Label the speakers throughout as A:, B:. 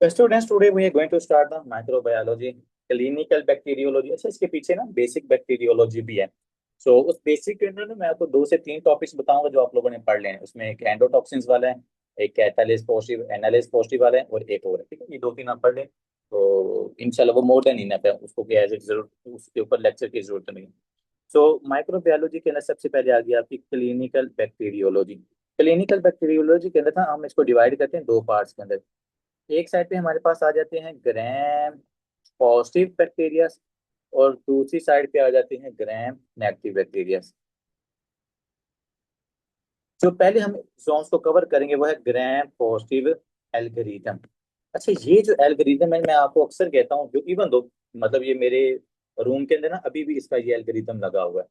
A: Students today we are going to start the microbiology clinical bacteriology. अच्छा, इसके पीछे ना बेसिक बैक्टीरियोलॉजी भी है। उस बेसिक के अंदर ना मैं आपको दो से तीन टॉपिक्स बताऊंगा जो आप लोगों ने पढ़ लेने हैं। उसमें एक एंडोटॉक्सिन्स वाला है, एक कैटालिस पॉजिटिव एनालिस पॉजिटिव वाला है, और एक और है। ठीक है, ये दो तीन आप पढ़ लें तो इंशाल्लाह वो मोर देन इनफ है। उसको क्या है जरूरत, उसके ऊपर लेक्चर की जरूरत नहीं है। माइक्रोबायोलॉजी के अंदर सबसे पहले आ गया आपकी क्लिनिकल बैक्टीरियोलॉजी। क्लिनिकल बैक्टीरियोलॉजी के अंदर ना हम इसको डिवाइड करते हैं दो पार्ट्स के अंदर। एक साइड पे हमारे पास आ जाते हैं ग्राम पॉजिटिव बैक्टीरिया, और दूसरी साइड पे आ जाते हैं ग्राम नेगेटिव बैक्टीरिया। जो पहले हम जोन्स को कवर करेंगे वो है ग्राम पॉजिटिव एल्गोरिथम। अच्छा, ये जो एल्गोरिथम है मैं आपको अक्सर कहता हूँ, जो इवन दो मतलब ये मेरे रूम के अंदर ना अभी भी इसका ये एल्गोरिथम लगा हुआ है।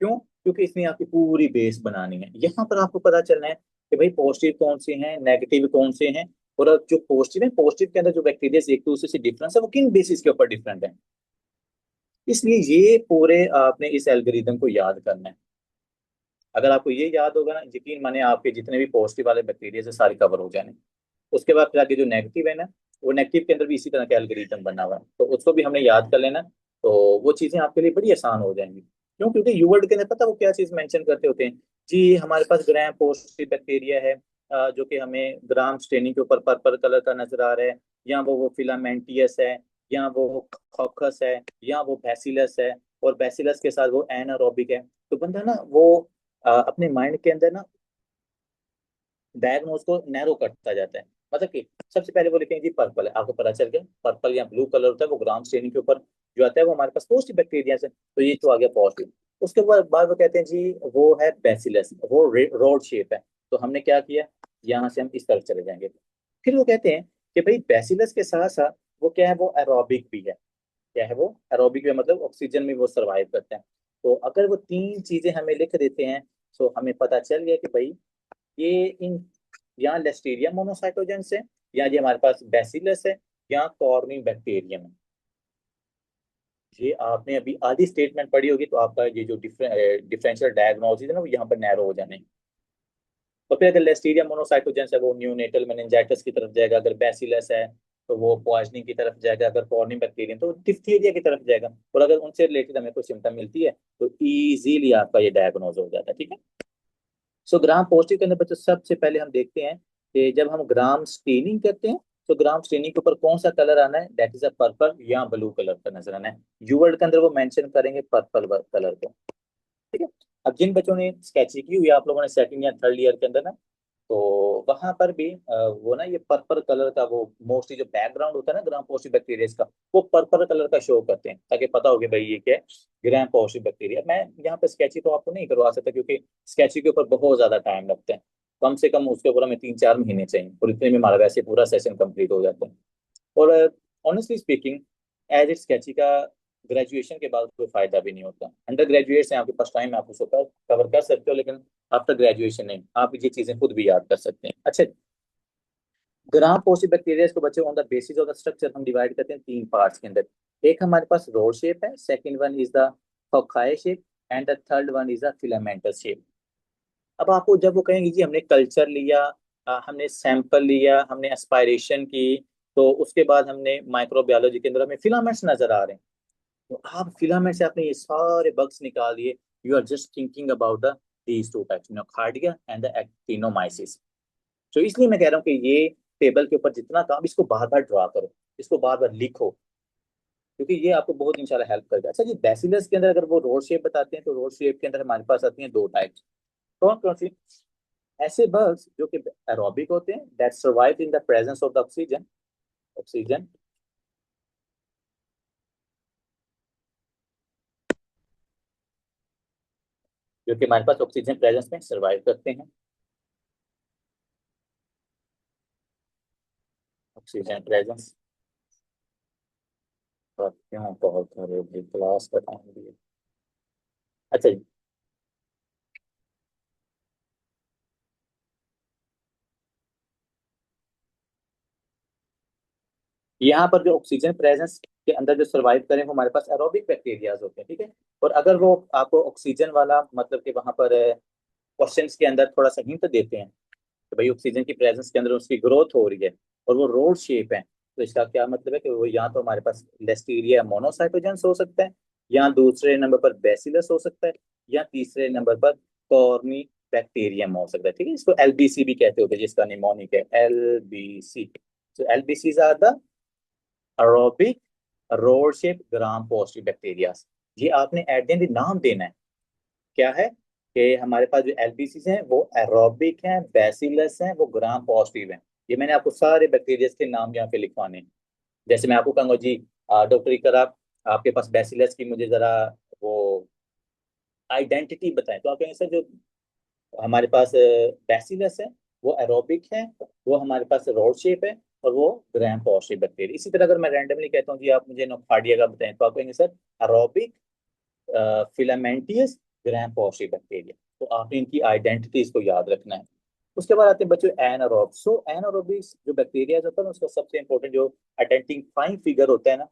A: क्यों? क्योंकि इसमें आपकी पूरी बेस बनानी है। यहाँ पर आपको पता चलना है कि भाई पॉजिटिव कौन से हैं, नेगेटिव कौन से हैं, और अब जो पॉजिटिव है, पॉजिटिव के अंदर जो बैक्टीरिया एक दूसरे से डिफरेंस है वो किन बेसिस के ऊपर डिफरेंट है। इसलिए ये पूरे आपने इस एल्गोरिथम को याद करना है। अगर आपको ये याद होगा ना, यकीन माने आपके जितने भी पॉजिटिव वाले बैक्टीरिया से सारे कवर हो जाने। उसके बाद फिर आगे जो नेगेटिव है ना, वो नेगेटिव के अंदर भी इसी तरह का एल्गोरिथम बना हुआ है, तो उसको भी हमने याद कर लेना। तो वो चीजें आपके लिए बड़ी आसान हो जाएंगी। क्यों? क्योंकि यूवर्ड के अंदर पता वो क्या चीज मेंशन करते होते हैं। जी हमारे पास ग्राम पॉजिटिव बैक्टीरिया है, जो कि हमें ग्राम स्टेनिंग के ऊपर पर्पल कलर का नजर आ रहा है, या वो फिलामेंटियस है, या वो कॉकस है, या वो बैसिलस है, और बैसिलस के साथ वो एनारोबिक है। तो बंदा ना वो अपने माइंड के अंदर ना डायग्नोज को नैरो करता जाता है। मतलब कि सबसे पहले वो लिखेंगे जी पर्पल है, आपको पता चल गया पर्पल या ब्लू कलर होता है, वो ग्राम स्टेनिंग के ऊपर जो आता है वो हमारे पास पॉजिटिव बैक्टीरिया है, तो ये तो आ गया पॉजिटिव। उसके बाद वो कहते हैं जी वो है बैसिलस, वो रोड शेप है। तो हमने क्या किया, यहाँ से हम इस तरफ चले जाएंगे। फिर वो कहते हैं कि भाई बैसिलस के साथ साथ वो क्या है, वो एरोबिक भी है। क्या है वो? एरोबिक भी है, मतलब ऑक्सीजन में वो सरवाइव करते हैं। तो अगर वो तीन चीजें हमें लिख देते हैं तो हमें पता चल गया कि भाई ये इन यहाँ लिस्टीरिया मोनोसाइटोजेंस है, या ये हमारे पास बैसिलस है, या कॉर्नी बैक्टीरियम है। ये आपने अभी आधी स्टेटमेंट पढ़ी होगी तो आपका ये जो डिफरेंशियल डायग्नोसिस है ना वो यहाँ पर नैरो हो जाने। तो फिर अगर लिस्टीरिया मोनोसाइटोजेंस है वो न्यूनेटल मेनिंजाइटिस की तरफ जाएगा, अगर बैसिलस है तो वो पॉइजनिंग की तरफ जाएगा, अगर कॉर्नी बैक्टीरियम तो डिफ्थीरिया की तरफ जाएगा। और अगर उनसे रिलेटेड हमें कोई सिम्टम मिलती है तो इजीली आपका ये डायग्नोज हो जाता है। ठीक है। ग्राम पौष्टिक के अंदर बच्चों सबसे पहले हम देखते हैं कि जब हम ग्राम स्टेनिंग करते हैं तो ग्राम स्टेनिंग के ऊपर कौन सा कलर आना है, दैट इज अ पर्पल या ब्लू कलर का नजर आना है। यूवर्ड के अंदर वो मेंशन करेंगे पर्पल कलर को। ठीक है। अब जिन बच्चों ने स्केचिंग की हुई है आप लोगों ने सेकंड या थर्ड ईयर के अंदर ना, तो वहां पर भी वो ना ये पर्पल कलर का वो मोस्टली जो बैकग्राउंड होता है ना ग्राम पॉजिटिव बैक्टीरिया का, वो पर्पल कलर का शो करते हैं ताकि पता हो कि भाई ये क्या है, ग्राम पॉजिटिव बैक्टीरिया। मैं यहाँ पे स्केचिंग तो आपको नहीं करवा सकता क्योंकि स्केचिंग के ऊपर बहुत ज्यादा टाइम लगता है। कम से कम उसके ऊपर हमें 3-4 महीने चाहिए, और इतने में हमारा वैसे पूरा सेशन कंप्लीट हो जाता है। और honestly speaking as it sketchy का ग्रेजुएशन के बाद कोई फायदा भी नहीं होता। अंडर ग्रेजुएट से आपके पास टाइम, आप उसको कवर कर सकते हो, लेकिन आफ्टर ग्रेजुएशन नहीं, आप ये चीजें खुद भी याद कर सकते हैं। अच्छा, ग्राम पॉजिटिव बैक्टीरिया को बच्चों on the basis of the structure हम डिवाइड करते हैं तीन पार्ट्स के अंदर। एक हमारे पास रोड शेप है, second one is the foci shape, and the third one is the filamentous shape. अब आपको जब वो कहेंगे जी हमने कल्चर लिया, हमने सैंपल लिया, हमने एस्पायरेशन की, तो उसके बाद हमने माइक्रोबायोलॉजी के अंदर हमें फिलामेंट्स नजर आ रहे हैं, तो आप फिलामेंट से आपने ये सारे बग्स निकाल दिए। You are just thinking about the these two types, Nocardia and the actinomyces. तो इसलिए मैं कह रहा हूँ कि ये टेबल के ऊपर जितना काम, इसको बार बार ड्रा करो, इसको बार बार लिखो, क्योंकि ये आपको बहुत इंशाल्लाह हेल्प करेगा। अच्छा जी, बैसिलस के अंदर अगर वो रोड शेप बताते हैं तो रोड शेप के अंदर हमारे पास आती हैं दो टाइप्स। कौन कौन सी? ऐसे बग्स जो कि एरोबिक होते हैं, that survive in the presence of the oxygen. Oxygen जो कि हमारे पास ऑक्सीजन प्रेजेंस में सर्वाइव करते हैं। ऑक्सीजन प्रेजेंस पर क्यों बहुत सारे क्लास का टाइम भी है। अच्छा जी, यहाँ पर जो ऑक्सीजन प्रेजेंस के अंदर जो सर्वाइव करें वो हमारे पास एरोबिक बैक्टीरियाज होते हैं। ठीक है। और अगर वो आपको ऑक्सीजन वाला मतलब कि वहां पर क्वेश्चंस के अंदर थोड़ा सा हिंट देते हैं तो भाई ऑक्सीजन की प्रेजेंस के अंदर उसकी ग्रोथ हो रही है, और वो रोड शेप है, तो इसका क्या मतलब है कि वो यहाँ तो हमारे पास लिस्टीरिया मोनोसाइटोजेंस हो सकता है, या दूसरे नंबर पर बेसिलस हो सकता है, या तीसरे नंबर पर कॉर्नी बैक्टीरियम हो सकता है। ठीक है, इसको एलबीसी भी कहते होते हैं, जिसका निमोनिक है एलबीसी। तो LBC are the aerobic rod shape gram positive bacteria. ये आपने एट द एंड नाम देना है, क्या है कि हमारे पास जो एलबीसी हैं वो एरोबिक हैं, बेसिलस हैं, वो ग्राम पॉजिटिव हैं। ये मैंने आपको सारे बैक्टीरिया के नाम यहाँ पे लिखवाने हैं। जैसे मैं आपको कहूँगा जी डॉक्टर इकर आप, आपके पास बेसिलस की मुझे जरा वो आइडेंटिटी बताएं, तो आप कहेंगे सर जो हमारे पास बैसिलस है वो एरोबिक है, वो हमारे पास रोड शेप है, और वो ग्राम पॉजिटिव बैक्टीरिया। इसी तरह अगर मैं रैंडमली कहता हूँ जी आप मुझे नोकार्डिया का बताएं, तो आप कहेंगे सर एरोबिक फिलामेंटियस ग्राम पॉजिटिव बैक्टीरिया। तो आपने इनकी आइडेंटिटीज को याद रखना है। उसके बाद आते हैं बच्चों एनारोब। सो एनारोबिक जो बैक्टीरिया होता है ना, उसका सबसे इंपॉर्टेंट जो आइडेंटिफाइंग फिगर होता है ना,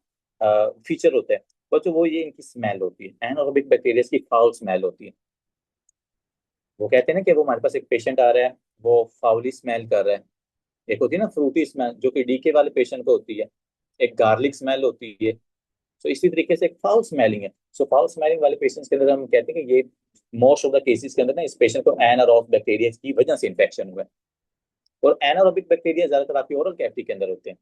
A: फीचर होता है बच्चों, वो ये इनकी स्मेल होती है। एनारोबिक बैक्टीरिया की फाउल स्मेल होती है। वो कहते हैं ना कि वो हमारे पास एक पेशेंट आ रहा है, वो फाउली स्मेल कर रहा है। एक होती है ना फ्रूटी स्मेल, जो कि डीके वाले पेशेंट को होती है। एक गार्लिक स्मेल होती है। तो इसी तरीके से एक फाउल स्मेलिंग है। सो फाउल स्मेलिंग वाले पेशेंट्स के अंदर हम कहते हैं कि ये मोस्ट ऑफ द केसेस के अंदर ना इस पेशेंट को एनारोब बैक्टीरिया की वजह से इन्फेक्शन हुआ है। और एनारोबिक बैक्टीरिया ज्यादातर आपकी ओरल कैविटी के अंदर होते हैं।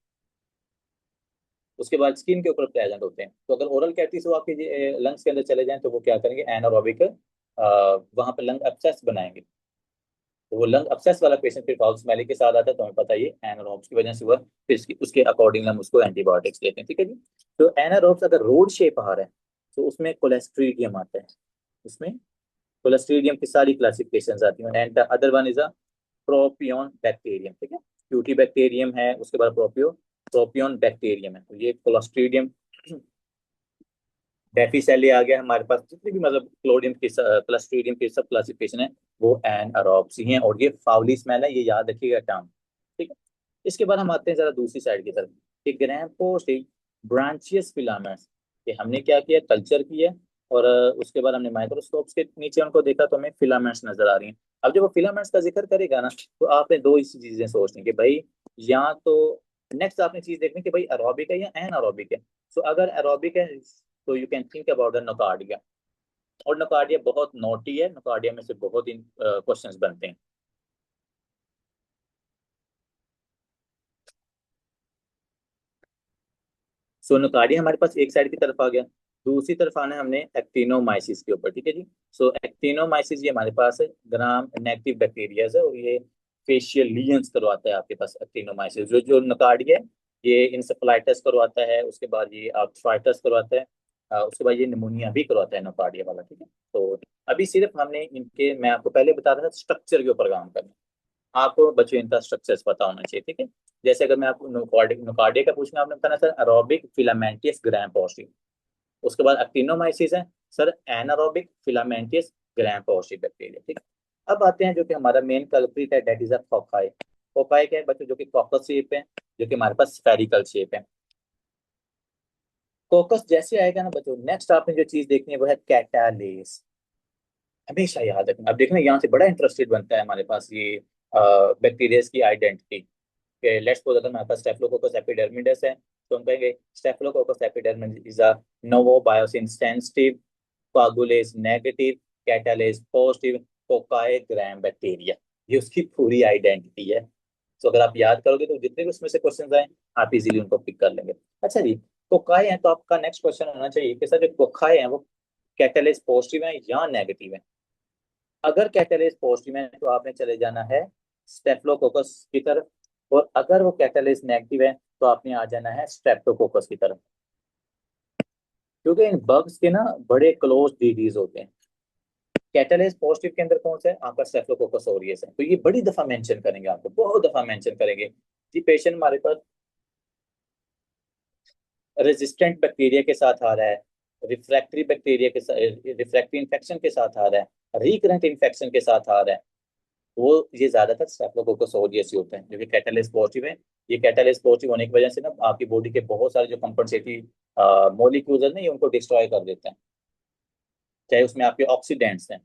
A: उसके बाद स्किन के ऊपर प्रेजेंट होते हैं। तो अगर ओरल कैविटी से वो आपके लंग्स के अंदर चले जाएं, तो वो क्या करेंगे, एनारोबिक वहां पर लंग एब्सेस बनाएंगे। तो वो लंग एब्सेस वाला पेशेंट फिर फाउल स्मेलिंग के साथ आता है, तो हमें पता है ये एनारोब्स की वजह से हुआ। फिर उसके अकॉर्डिंग हम उसको एंटीबायोटिक्स देते हैं। ठीक है जी। तो एनारोब्स अगर रोड शेप आ रहा है, तो उसमें कोलेस्ट्रीडियम आता है। उसमें कोलेस्ट्रीडियम की सारी क्लासिफिकेशन आती हैं, and the other one is a Propionibacterium. ठीक है, क्यूटी बैक्टीरियम है, उसके बाद प्रोपियोन बैक्टीरियम है। तो ये कोलेस्ट्रीडियम डेफिसेली आ गया हमारे पास। जितने भी मतलब क्लोडियम की क्लस्ट्रीडियम की सब क्लासिफिकेशन है वो एनारोब्स ही हैं, और ये फाउली स्मेल है, ये याद रखिएगा टर्म। ठीक है, इसके बाद हम आते हैं जरा दूसरी साइड की तरफ कि ग्राम पोस्ट ब्रांचियस फिलामेंट्स। कि हमने क्या किया, कल्चर किया, और उसके बाद हमने माइक्रोस्कोप के नीचे उनको देखा, तो हमें फिलामेंट्स नजर आ रही हैं। अब जब वो फिलामेंट्स का जिक्र करेगा ना, तो आपने दो ही चीजें सोचनी कि भाई, या तो नेक्स्ट आपने चीज देखनी कि भाई एरोबिक है या एनारोबिक है। सो अगर एरोबिक है, तो you can think about the nocardia. और नोकार्डिया बहुत नोटी है, नोकार्डिया में से बहुत इन क्वेश्चंस बनते हैं। सो नोकार्डिया हमारे पास एक साइड की तरफ आ गया। दूसरी तरफ आना है हमने एक्टिनोमाइसिस के ऊपर। ठीक है जी। सो एक्टिनोमाइसिस ये हमारे पास है ग्राम नेगेटिव बैक्टीरिया है, और ये फेशियल लीजन्स करवाता है आपके पास एक्टिनोमाइसिस। जो जो नोकार्डिया है, ये इंसेफलाइटिस करवाता है, उसके बाद ये आर्थराइटिस करवाता है, उसके बाद ये निमोनिया भी करवाता है नोकार्डिया वाला। ठीक है, तो अभी सिर्फ हमने इनके, मैं आपको पहले बता रहा था स्ट्रक्चर के ऊपर काम करना। आपको बच्चों इनका स्ट्रक्चर्स पता होना चाहिए। ठीक है, जैसे अगर मैं आपको नोकार्डिया का पूछना, आपने बताना sir aerobic filamentous gram positive. उसके बाद एक्टिनोमाइसिस है सर एनारोबिक फिलामेंटियस ग्राम पॉजिटिव बैक्टीरिया। ठीक है, अब आते हैं जो कि हमारा मेन कल्प्रिट है, that is a cocci. Cocci क्या है बच्चों, जो कि कॉकस शेप है, जो कि हमारे पास स्फेरिकल शेप है। कोकस जैसे आएगा ना बच्चों, नेक्स्ट आपने जो चीज देखनी है वो है कैटालेस। हमेशा याद रखना। अब देखना यहाँ से बड़ा इंटरेस्टेड बनता है हमारे पास ये बैक्टीरिया की आइडेंटिटी। लेट्स सपोज अगर हमारे पास स्टेफिलोकोकस एपिडर्मिडस है, तो हम कहेंगे Staphylococcus epidermidis is a novobiocin sensitive coagulase negative catalase positive cocci gram bacteria. ये उसकी पूरी आइडेंटिटी है। तो अगर आप याद करोगे, तो जितने भी उसमें से क्वेश्चन आए, आप इजीली उनको पिक कर लेंगे। अच्छा जी, कोकाई है, तो आपका नेक्स्ट क्वेश्चन होना चाहिए कि सर जो कोकाई है वो कैटालेज पॉजिटिव है या नेगेटिव है। अगर कैटालेज पॉजिटिव है, तो आपने चले जाना है स्टेफिलोकोकस की तरफ, और अगर वो कैटालेज नेगेटिव है, तो आपने आ जाना है स्ट्रेप्टोकोकस की तरफ। क्योंकि इन बग्स के ना बड़े क्लोज डीडीज होते हैं। कैटालेज पॉजिटिव के अंदर कौन सा है, आपका स्टेफिलोकोकस ऑरियस है। तो ये बड़ी दफा मेंशन करेंगे, आपको बहुत दफा मेंशन करेंगे जी। पेशेंट हमारे पास रेजिस्टेंट बैक्टीरिया के साथ आ रहा है, रिफ्रैक्टरी बैक्टीरिया के साथ, रिफ्रैक्टरी इन्फेक्शन के साथ आ रहा है, रिकरेंट इन्फेक्शन के साथ आ रहा है, वो ये ज्यादातर स्टेफिलोकोकस ऑरियस ही होते हैं, जो कि कैटालेज पॉजिटिव है। ये कैटालेज पॉजिटिव होने की वजह से ना आपकी बॉडी के बहुत सारे जो कंपनसेटरी मॉलिक्यूल्स है ना, ये उनको डिस्ट्रॉय कर देते हैं। चाहे उसमें आपके ऑक्सीडेंट्स हैं,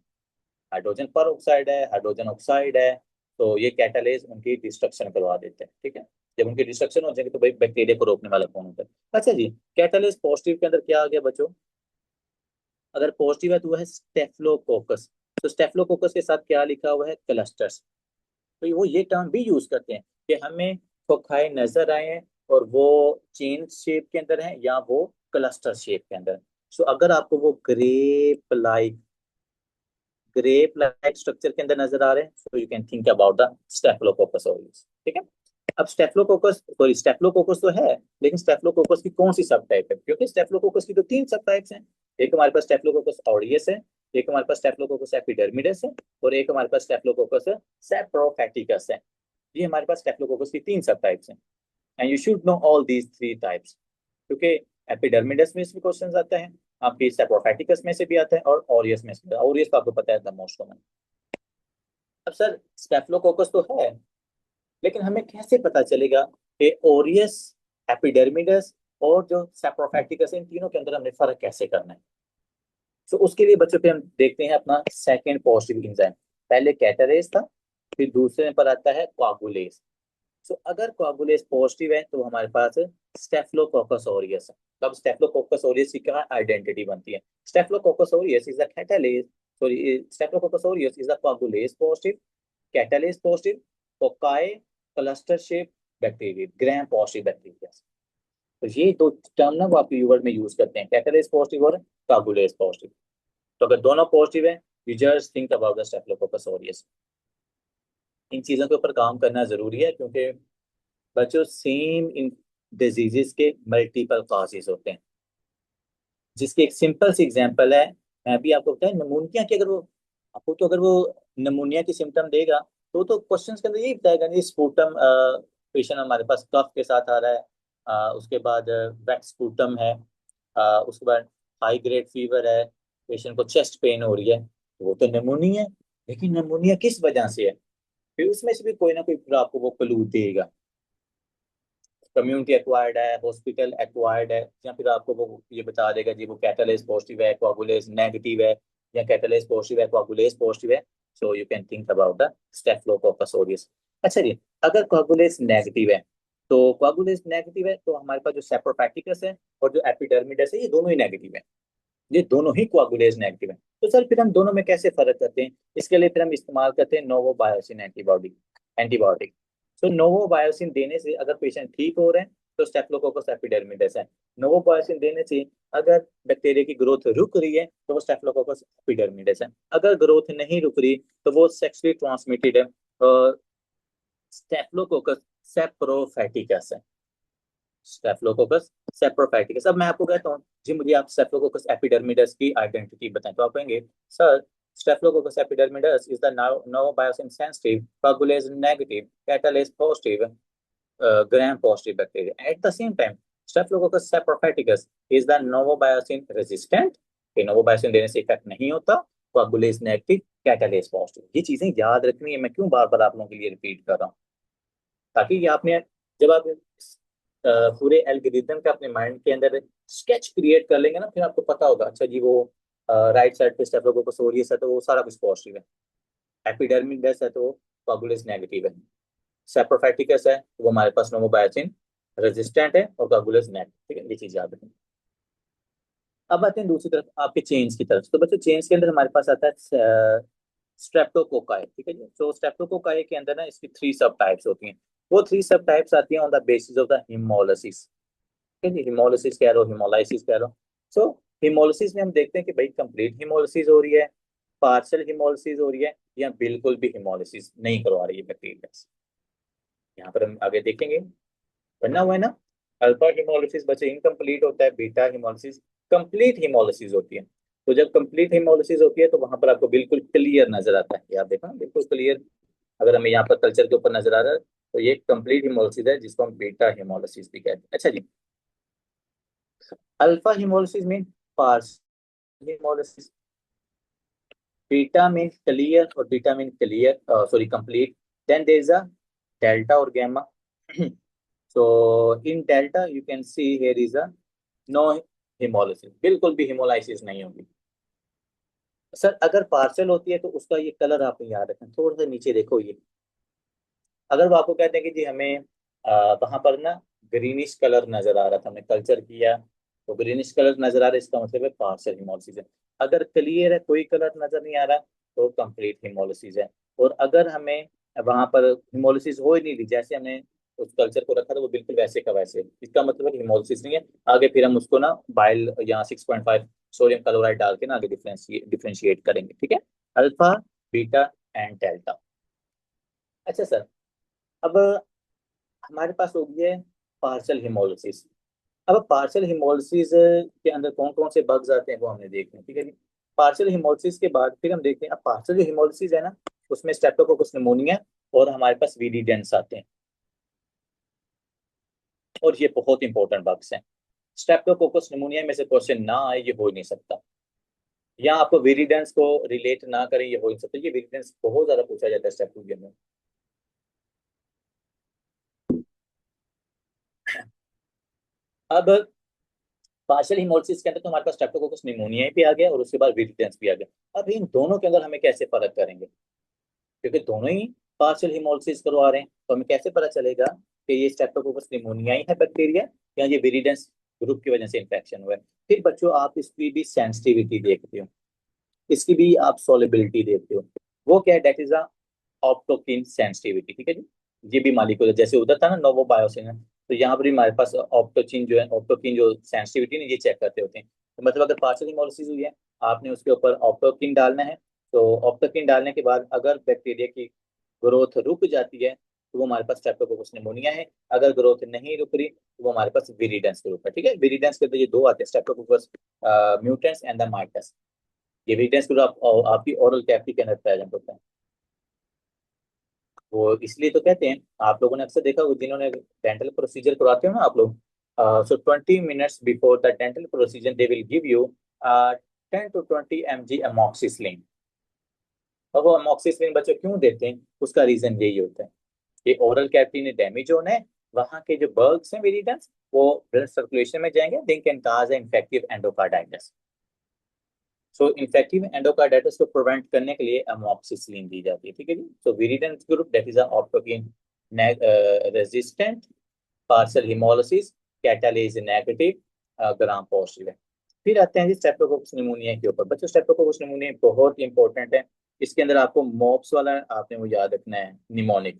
A: हाइड्रोजन पर ऑक्साइड है, हाइड्रोजन ऑक्साइड है, तो ये कैटालेज उनकी डिस्ट्रक्शन करवा देते हैं, ठीक है। जब उनकी डिस्ट्रक्शन हो जाएगी तो भाई बैक्टीरिया को रोकने वाला कौन होता है। अच्छा जी, कैटालेज पॉजिटिव के अंदर क्या आ गया बच्चों, अगर पॉजिटिव है तो वो है स्टेफलोकोकस। तो स्टेफलोकोकस के साथ क्या लिखा हुआ है, क्लस्टर्स। तो वो ये टर्म भी यूज करते हैं कि हमें कोकाई नजर आए हैं और वो चेन शेप के अंदर है या वो क्लस्टर शेप के अंदर है। सो अगर आपको वो ग्रेप लाइक स्ट्रक्चर के अंदर नजर आ रहे हैं, so you can think about the Staphylococcus aureus, ठीक है। अब स्टेफलोकोकस तो है, लेकिन स्टेफलोकोकस की कौन सी सब टाइप है, क्योंकि स्टेफलोकोकस की तो तीन सब टाइप्स हैं। एक हमारे पास स्टेफलोकोकस ऑरियस है, एक हमारे पास स्टेफलोकोकस एपिडर्मिडस है, और एक हमारे पास स्टेफलोकोकस सेप्रोफैटिकस है। ये हमारे पास स्टेफलोकोकस की तीन सब टाइप्स हैं, and you should know all these three types, क्योंकि एपिडर्मिडस में से भी क्वेश्चन आता है, आपकी सेप्रोफैटिकस में से भी आता है, और ऑरियस में से। ऑरियस तो आपको पता है द मोस्ट कॉमन। अब सर स्टेफलोकोकस तो है, लेकिन हमें कैसे पता चलेगा कि ओरियस, एपिडर्मिडस और जो सेप्रोफैक्टिकस है, इन तीनों के अंदर हमने फर्क कैसे करना है। तो उसके लिए बच्चों पे हम देखते हैं अपना सेकंड पॉजिटिव एंजाइम। पहले कैटारेज था, फिर दूसरे पर आता है कोआगुलेज। सो अगर कोआगुलेज पॉजिटिव है तो हमारे पास स्टेफलोकोकस ऑरियस है। तब स्टेफलोकोकस ऑरियस की क्या आइडेंटिटी बनती है, Staphylococcus aureus is the catalase, sorry Staphylococcus aureus is the coagulase positive, catalase positive, cocci cluster shape bacteria, gram positive bacteria. तो ये दो टर्म ना वो आप कीवर्ड में यूज करते हैं, कैटालेज पॉजिटिव और कोआगुलेज पॉजिटिव। तो अगर दोनों पॉजिटिव है, you just think about the Staphylococcus aureus. इन चीजों के ऊपर काम करना जरूरी है, क्योंकि बच्चों सेम इन डिजीजेस के मल्टीपल काजेस होते हैं, जिसकी एक सिंपल सी एग्जांपल है। मैं भी आपको बताया नमूनिया की, अगर वो आपको तो अगर वो नमूनिया की सिम्टम देगा तो क्वेश्चन के अंदर यही बताएगा नहीं, स्पूटम पेशेंट हमारे पास कफ के साथ आ रहा है, उसके बाद वेट स्पूटम है, उसके बाद हाई ग्रेड फीवर है, पेशेंट को चेस्ट पेन हो रही है, तो वो तो नमूनिया है। लेकिन नमूनिया किस वजह से है, फिर उसमें से भी कोई ना कोई फिर आपको वो क्लू देगा। कम्युनिटी एक्वायर्ड है, हॉस्पिटल एक्वायर्ड है, या फिर आपको वो ये बता देगा जी वो कैटालेज पॉजिटिव है, कोआगुलेज नेगेटिव है, या कैटालेज पॉजिटिव है, कोआगुलेज पॉजिटिव है। सो you can think about the Staphylococcus aureus. अच्छा जी, अगर कोआगुलेज नेगेटिव है, तो कोआगुलेज नेगेटिव है तो हमारे पास जो सेप्रोफैक्टिकस है और जो एपिडर्मिडस है, ये दोनों ही नेगेटिव है, ये दोनों ही कोआगुलेज नेगेटिव है। तो सर फिर हम दोनों में कैसे फर्क करते हैं, इसके लिए फिर हम इस्तेमाल करते हैं नोवोबायोसिन एंटीबॉडी। तो नोवोबायोसिन देने से अगर पेशेंट ठीक हो रहे हैं तो स्टेफिलोकोकस एपिडर्मिडस है। नोवोबायोसिन देने से अगर बैक्टीरिया की ग्रोथ रुक रही है तो वो स्टेफिलोकोकस एपिडर्मिडस है। अगर ग्रोथ नहीं रुक रही तो वो सेक्सुअली ट्रांसमिटेड है, स्टेफिलोकोकस सेप्रोफैटिकस है। स्टेफिलोकोकस सेप्रोफैटिकस। अब मैं आपको कहता हूँ जी मुझे आप स्टेफिलोकोकस एपिडर्मिडस की आइडेंटिटी बताएं, तो आप कहेंगे sir Staphylococcus epidermidis is the novobiocin sensitive, coagulase negative, catalase positive, gram positive bacteria. At the same time, Staphylococcus saprophyticus is the novobiocin resistant, कि novobiocin देने से इफेक्ट नहीं होता, coagulase नेगेटिव, कैटालेज पॉजिटिव। ये चीजें याद रखनी है, मैं क्यों बार बार आप लोगों के लिए रिपीट कर रहा हूँ, ताकि ये आपने जब आप पूरे एल्गोरिथम का अपने माइंड के अंदर स्केच क्रिएट कर लेंगे ना, फिर आपको पता होगा अच्छा जी वो राइट साइड पे स्टेफिलोकोकस ऑरियस है तो वो सारा कुछ पॉजिटिव है, एपिडर्मिडस है तो वो कोगुलेज नेगेटिव है, सेप्रोफाइटिकस है तो वो हमारे पास नोवोबायोसिन रेजिस्टेंट है और कोगुलेज नेगेटिव, ठीक है, ये चीज याद रखें। अब आते हैं दूसरी तरफ आपके चेन्स की तरफ। तो बच्चों चेन्स के अंदर हमारे पास आता है स्ट्रेप्टोकोकाई, ठीक है जी। तो स्ट्रेप्टोकोकाई के अंदर ना इसकी थ्री सब टाइप्स होती हैं। वो थ्री सब टाइप्स आती हैं on the basis of the haemolysis, ठीक है जी। हिमोलिसिस कह लो, हिमोलाइसिस कह लो। सो हिमोलिसिस में हम देखते हैं कि भाई कंप्लीट हिमोलिसिस हो रही है, पार्शियल हिमोलिसिस हो रही है, या बिल्कुल भी हिमोलिसिस नहीं करवा रही है बैक्टीरिया। यहाँ पर हम आगे देखेंगे, बनना हुआ है ना। अल्फा हिमोलिसिस बच्चे इनकम्प्लीट होता है, बीटा हिमोलिसिस कंप्लीट हिमोलिसिस होती है। तो जब कंप्लीट हिमोलिसिस होती है तो वहां पर आपको बिल्कुल क्लियर नजर आता है, याद देखो ना बिल्कुल क्लियर। अगर हमें यहाँ पर कल्चर के ऊपर नजर आ रहा है तो ये कंप्लीट हिमोलिसिस है, जिसको हम बीटा हिमोलिसिस भी कहते हैं। अच्छा जी, alpha haemolysis mean partial haemolysis, beta mean clear और beta mean clear sorry complete, then there is a delta और gamma. So in delta you can see here is a no hemolysis, बिल्कुल भी hemolysis नहीं होगी। Sir अगर partial होती है तो उसका ये कलर आप याद रखें, थोड़ा सा नीचे देखो, ये अगर वो आपको कहते हैं कि जी हमें वहां पर ना ग्रीनिश कलर नजर आ रहा था, हमने कल्चर किया तो ग्रीनिश कलर नजर आ रहा है, इसका मतलब है पार्शियल हिमोलिसिस है। अगर क्लियर है, कोई कलर नजर नहीं आ रहा, तो कंप्लीट हिमोलिसिस है। और अगर हमें वहां पर हिमोलिसिस हो ही नहीं रही, जैसे हमने उस कल्चर को रखा था वो बिल्कुल वैसे का वैसे, इसका मतलब है कि हिमोलिसिस नहीं है। आगे फिर हम उसको ना बाइल या 6.5 सोडियम क्लोराइड डाल के ना आगे डिफ्रेंशिएट करेंगे, ठीक है। Alpha, beta and delta. अच्छा सर, अब हमारे पास हो गई है पार्शियल हिमोलिसिस। अब पार्शियल हिमोलिसिस के अंदर कौन कौन से बग्स आते हैं वो हमने देखते हैं, ठीक है जी। पार्शियल हिमोलिसिस के बाद फिर हम देखते हैं, अब पार्शियल जो हिमोलिसिस है ना, उसमें स्ट्रेप्टोकोकस निमोनिया और हमारे पास विरिडेंस आते हैं। और ये बहुत इंपॉर्टेंट बग्स हैं। स्ट्रेप्टोकोकस निमोनिया में से क्वेश्चन ना आए ये हो ही नहीं सकता, या आपको विरिडेंस को रिलेट ना करें ये हो ही नहीं सकता। ये विरिडेंस बहुत ज्यादा पूछा जाता है स्ट्रेप्टोकोकस में। अब पार्शियल हिमोलिसिस के अंदर तो हमारे पास स्ट्रेप्टोकोकस निमोनिया भी आ गया और उसके बाद विरिडेंस भी आ गया। अब इन दोनों के अंदर हमें कैसे फर्क करेंगे, क्योंकि दोनों ही पार्शियल हिमोलिसिस करवा रहे हैं, तो हमें कैसे पता चलेगा कि ये स्ट्रेप्टोकोकस निमोनिया ही है बैक्टीरिया, या ये विरिडेंस ग्रुप की वजह से इन्फेक्शन हुआ है। फिर बच्चों आप इसकी भी सेंसिटिविटी देखते हो, इसकी भी आप सॉलिबिलिटी देखते हो। वो क्या है, डेट इज ऑप्टोकिन सेंसिटिविटी, ठीक है जी। ये भी मालिक्यूलर, जैसे उधर था ना नोवो बायोसिन है, तो यहाँ पर भी हमारे पास ऑप्टोचिन जो है, ऑप्टोकिन जो सेंसिटिविटी ने ये चेक करते होते हैं। तो मतलब अगर पार्शियल हिमोलिसिस हुई है, आपने उसके ऊपर ऑप्टोकिन डालना है। तो ऑप्टोकिन डालने के बाद अगर बैक्टीरिया की ग्रोथ रुक जाती है तो वो हमारे पास स्ट्रेप्टोकोकस निमोनिया है। अगर ग्रोथ नहीं रुक रही तो वो हमारे पास विरिडेंस ग्रुप है, ठीक है। विरिडेंस के अंदर ये दो आते हैं, Streptococcus mutans and the mites. ये विरिडेंस ग्रुप आपकी ओरल कैविटी के अंदर प्रेजेंट होता है। वो इसलिए तो कहते हैं, आप लोगों ने अक्सर देखा होगा जिन्होंने डेंटल प्रोसीजर करवाते हो ना आप लोग, सो 20 minutes before the dental procedure they will give you 10 to 20 mg amoxicillin. और वो अमोक्सिसिलिन बच्चों क्यों देते हैं, उसका रीजन यही होता है कि ओरल कैविटी ने डैमेज होना है, वहां के जो बर्ग्स हैं विरिडेंस वो ब्लड सर्कुलेशन में जाएंगे, they can cause infective endocarditis. So infective endocarditis को प्रिवेंट करने के लिए अमोक्सिसिलिन दी जाती है, ठीक है जी। So viridans group that is optochin resistant, partial haemolysis, catalase negative, gram positive है। फिर आते हैं जी स्ट्रेप्टोकोकस निमोनिया के ऊपर। बच्चों स्ट्रेप्टोकोकस निमोनिया बहुत इंपॉर्टेंट है। इसके अंदर आपको मॉप्स वाला आपने वो याद रखना है, निमोनिक।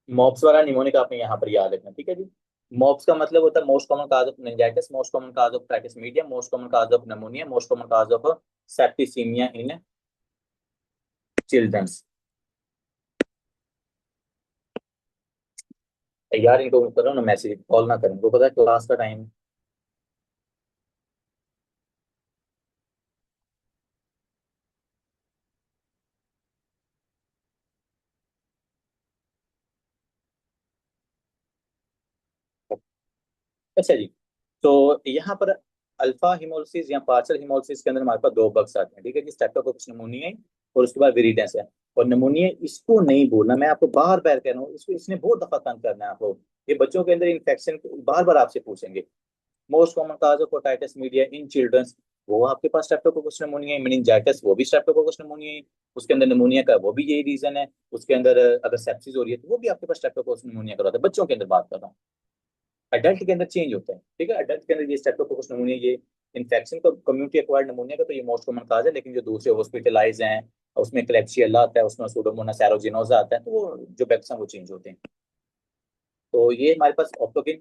A: मॉप्स वाला निमोनिक आपने यहाँ पर याद रखना, ठीक है जी। मॉप्स का मतलब होता है most common cause of meningitis, most common cause of otitis media, most common cause of pneumonia, most common cause of septicaemia in childrens. यार इनको करो ना मैसेज, कॉल ना करें, वो पता है क्लास का टाइम। अच्छा जी, तो यहाँ पर अल्फा हिमोलिसिस या पार्शियल हिमोलिसिस के अंदर हमारे पास दो बक्स आते हैं, ठीक है जी। स्ट्रेप्टोकोकस निमोनिया और उसके बाद विरिडेंस है। और निमोनिया इसको नहीं बोलना, मैं आपको बार बार कह रहा हूँ, इसको इसने बहुत दफा तंग करना है आपको। ये बच्चों के अंदर इन्फेक्शन बार बार आपसे पूछेंगे। Most common cause of otitis media in childrens, वो आपके पास स्ट्रेप्टोकोकस निमोनिया है। मेनिंजाइटिस वो भी स्ट्रेप्टोकोकस निमोनिया है, उसके अंदर निमोनिया का वो भी यही रीजन है। उसके अंदर अगर सेप्सिस हो रही है तो वो भी आपके पास स्ट्रेप्टोकोकस निमोनिया करवाता है। बच्चों के अंदर बात कर रहा हूँ, अडल्ट के अंदर चेंज होता है, ठीक है। अडल्ट के अंदर ये स्ट्रेप्टोकोकस निमोनिया, ये इन्फेक्शन का कम्युनिटी एक्वायर्ड निमोनिया का तो ये मोस्ट कॉमन काज है। लेकिन जो दूसरे हॉस्पिटलाइज हैं, उसमें क्लेब्सियला आता है, उसमें सूडोमोनास एरोजिनोसा आता है, तो वो जो बैक्स हैं वो चेंज होते हैं। तो ये हमारे पास ऑप्टोकिन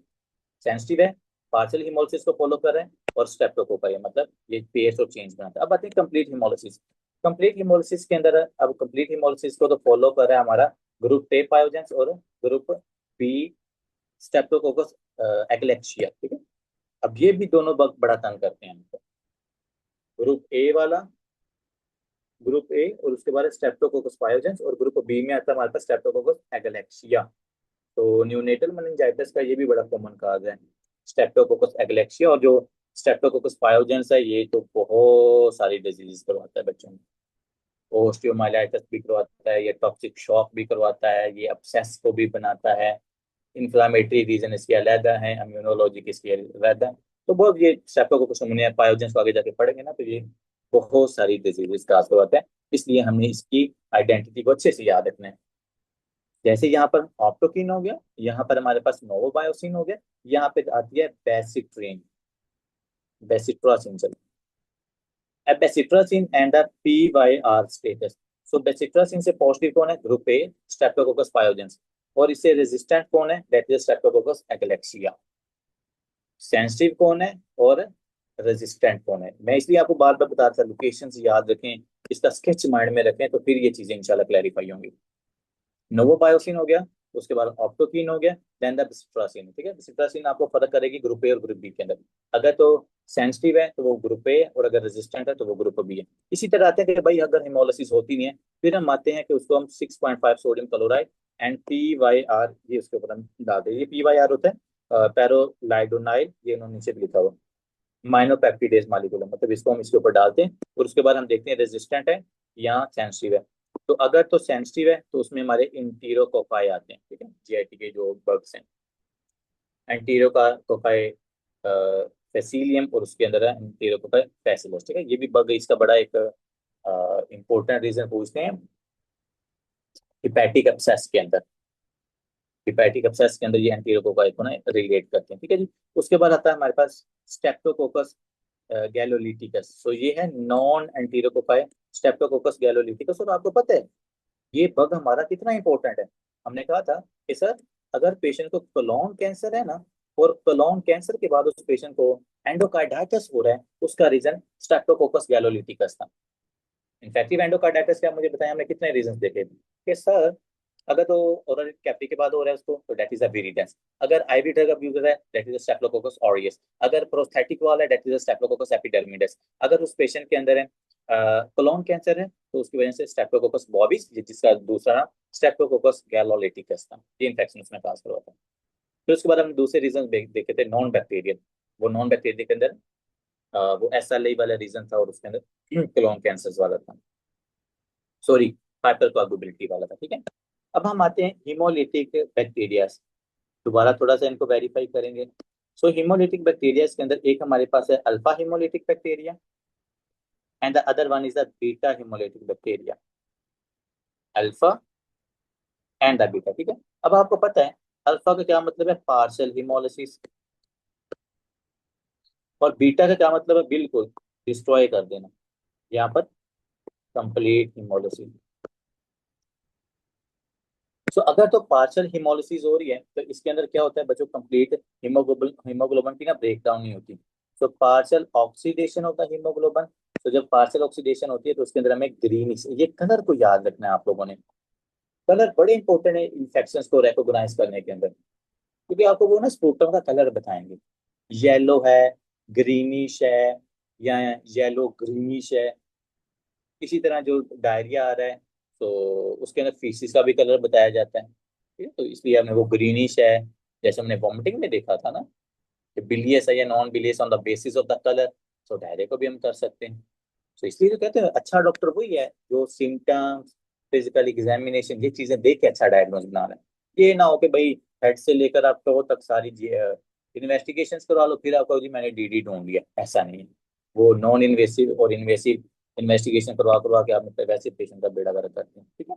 A: सेंसिटिव है, पार्शियल हिमोलिसिस को फॉलो कर रहे हैं, और स्ट्रेप्टोकोका है, मतलब ये पेस और चेंज बनाता है। अब आते हैं कंप्लीट हिमोलिसिस। कंप्लीट हिमोलिसिस के अंदर अब कंप्लीट हिमोलिसिस को तो फॉलो कर रहा है हमारा ग्रुप ए पायोजेंस और ग्रुप बी स्ट्रेप्टोकोकस एगलेक्शिया, ठीक है। अब ये भी दोनों बड़ा तंग करते हैं हमको। ग्रुप ए वाला, ग्रुप ए और उसके बाद स्ट्रेप्टोकोकस पायोजेंस, और ग्रुप बी में आता है हमारे पास स्ट्रेप्टोकोकस एगलेक्शिया। तो न्यूनेटल मेनिंजाइटिस का ये भी बड़ा कॉमन काज है, स्ट्रेप्टोकोकस एगलेक्सिया। और जो स्ट्रेप्टोकोकस पायोजेंस है ये तो बहुत सारी डिजीज करवाता है बच्चों में। ओस्टियोमाइलाइटिस भी करवाता है, ये टॉक्सिक शॉक भी करवाता है, ये अपसेस को भी बनाता है। इन्फ्लामेटरी रीजन इसके अलहदा है, इम्यूनोलॉजी की इसकी अलहदा है। तो बहुत ये स्ट्रेप्टोकोकस निमोनिया पायोजेंस को आगे जाके पढ़ेंगे ना, तो ये बहुत सारी डिजीजेस काज करवाते हैं, इसलिए हमें इसकी आइडेंटिटी को अच्छे से याद रखना है। जैसे यहाँ पर ऑप्टोकिन हो गया, यहाँ पर हमारे पास नोवोबायोसिन हो गया, यहाँ पे आती है bacitracin, bacitracin, bacitracin and the PYR status. So bacitracin से पॉजिटिव कौन है, ग्रुप ए स्ट्रेप्टोकोकस पायोजेंस, और इससे रेजिस्टेंट कौन है, दैट इज स्ट्रेप्टोकोकस एगलेक्सिया। सेंसिटिव कौन है और रेजिस्टेंट कौन है, मैं इसलिए आपको बार बार बता रहा था, लोकेशन याद रखें, इसका स्केच माइंड में रखें, तो फिर ये चीजें इंशाल्लाह क्लैरिफाई होंगी। नोवोबायोसिन हो गया, उसके बाद ऑप्टोकिन हो गया, देन द बिसिट्रासिन। ठीक है, बिसिट्रासिन आपको फर्क करेगी ग्रुप ए और ग्रुप बी के अंदर। अगर तो सेंसिटिव है तो वो ग्रुप ए, और अगर रेजिस्टेंट है तो वो ग्रुप बी है। इसी तरह आते हैं कि भाई अगर हेमोलिसिस होती नहीं है, फिर हम आते हैं कि उसको हम 6.5 सोडियम क्लोराइड एंड PYR, ये उसके ऊपर हम डाल दें। ये PYR होता है पैरोलाइडोनाइल, ये उन्होंने नीचे भी लिखा हुआ, माइनोपेप्टिडेज मालिक्यूल, मतलब इसको हम इसके ऊपर डालते हैं, और उसके बाद हम देखते हैं रेजिस्टेंट है या सेंसिटिव है। तो अगर तो सेंसिटिव है तो उसमें हमारे इंटीरोकोकाई आते हैं, ठीक है, GIT के जो बग्स हैं, एंटीरोकोकाई फैसिलियम, और उसके अंदर है एंटीरोकोकाई फैसिलस। ठीक है, ये भी बग इसका बड़ा एक इंपॉर्टेंट रीजन पूछते हैं हिपैटिक एब्सेस के अंदर, हिपैटिक एब्सेस के अंदर ये एंटीरोकोकाई को ना रिलेट करते हैं। ठीक है जी। उसके बाद आता है हमारे पास स्टेप्टोकोकस गैलोलिटिकस। सो ये है नॉन एंटीरोकोकाई स्टेप्टोकोकस गैलोलिटिकस। और आपको पता है ये बग हमारा कितना इंपॉर्टेंट है। हमने कहा था कि सर अगर पेशेंट को कोलोन कैंसर है ना, और कोलोन कैंसर के बाद उस पेशेंट को एंडोकार्डाइटिस हो रहा है, उसका रीजन स्ट्रेप्टोकोकस गैलोलिटिकस था। इन्फेक्टिव एंडोकार्डाइटिस के, हमने बताया, हमने कितने रीजन देखे कि सर अगर तो ओरल कैविटी के बाद हो रहा है उसको, तो दैट इज अ विरिडेंस। अगर आईवी ड्रग अब्यूज हो रहा है, that is a streptococcus aureus. अगर प्रोस्थेटिक वाला है, दैट इज अ स्टेप्टोकोकस एपिडर्मिडस। अगर उस पेशेंट के अंदर है कोलोन कैंसर है, तो उसकी वजह से स्टेप्टोकोकस बॉबिस, जिसका दूसरा नाम स्टेप्टोकोकस गैलोलिटिकस था, ये इन्फेक्शन उसमें ट्रांसफर होता है। फिर उसके बाद हम दूसरे रीजन देखे थे, नॉन बैक्टीरियल। वो नॉन बैक्टीरियल के अंदर वो SLA वाला रीजन था, और उसके अंदर कोलोन कैंसर वाला था, सॉरी, हाइपर कोagulability वाला था। ठीक है, अब हम आते हैं हीमोलिटिक बैक्टीरिया। दोबारा थोड़ा सा इनको वेरीफाई करेंगे। सो हीमोलिटिक बैक्टीरिया के अंदर एक हमारे पास है alpha haemolytic bacteria, and the other one is the beta haemolytic bacteria. Alpha and the beta. ठीक है, अब आपको पता है अल्फा का क्या मतलब है, पार्शियल हीमोलिसिस, और बीटा का क्या मतलब है, बिल्कुल डिस्ट्रॉय कर देना, यहाँ पर कंप्लीट हीमोलिसिस। सो अगर तो पार्शियल हिमोलिसिस हो रही है, तो इसके अंदर क्या होता है बच्चों, कंप्लीट हीमोग्लोबिन, हीमोग्लोबिन की ना ब्रेकडाउन नहीं होती। सो पार्शियल ऑक्सीडेशन होता है हीमोग्लोबिन। तो जब पार्शियल ऑक्सीडेशन होती है, तो उसके अंदर हमें ग्रीन, ये कलर को याद रखना है आप लोगों ने। कलर बड़े इंपॉर्टेंट है इन्फेक्शन को रिकॉग्नाइज करने के अंदर, क्योंकि आपको वो ना स्पुटम का कलर बताएंगे, येलो है, ग्रीनिश है, या येलो ग्रीनिश है। इसी तरह जो डायरिया आ रहा है, तो उसके अंदर फीसिस का भी कलर बताया जाता है। ठीक है, तो इसलिए हमें वो ग्रीनिश है, जैसे हमने वॉमिटिंग में देखा था ना, कि बिलियस है या non bilious on the basis of the colour, तो डायरिया को भी हम कर सकते हैं। तो इसलिए तो कहते हैं अच्छा डॉक्टर वही है जो सिम्टम्स, फिजिकल एग्जामिनेशन, ये चीजें देख के अच्छा डायग्नोज बना रहा है। ये ना हो कि भाई हेड से लेकर आप टो तक सारी इन्वेस्टिगेशंस करवा लो, फिर आपको जी मैंने DD ढूंढ लिया, ऐसा नहीं है। वो नॉन इन्वेसिव और इन्वेसिव इन्वेस्टिगेशन करवा करवा के आप मतलब वैसे पेशेंट का बेड़ा गर्क करते हैं। ठीक है,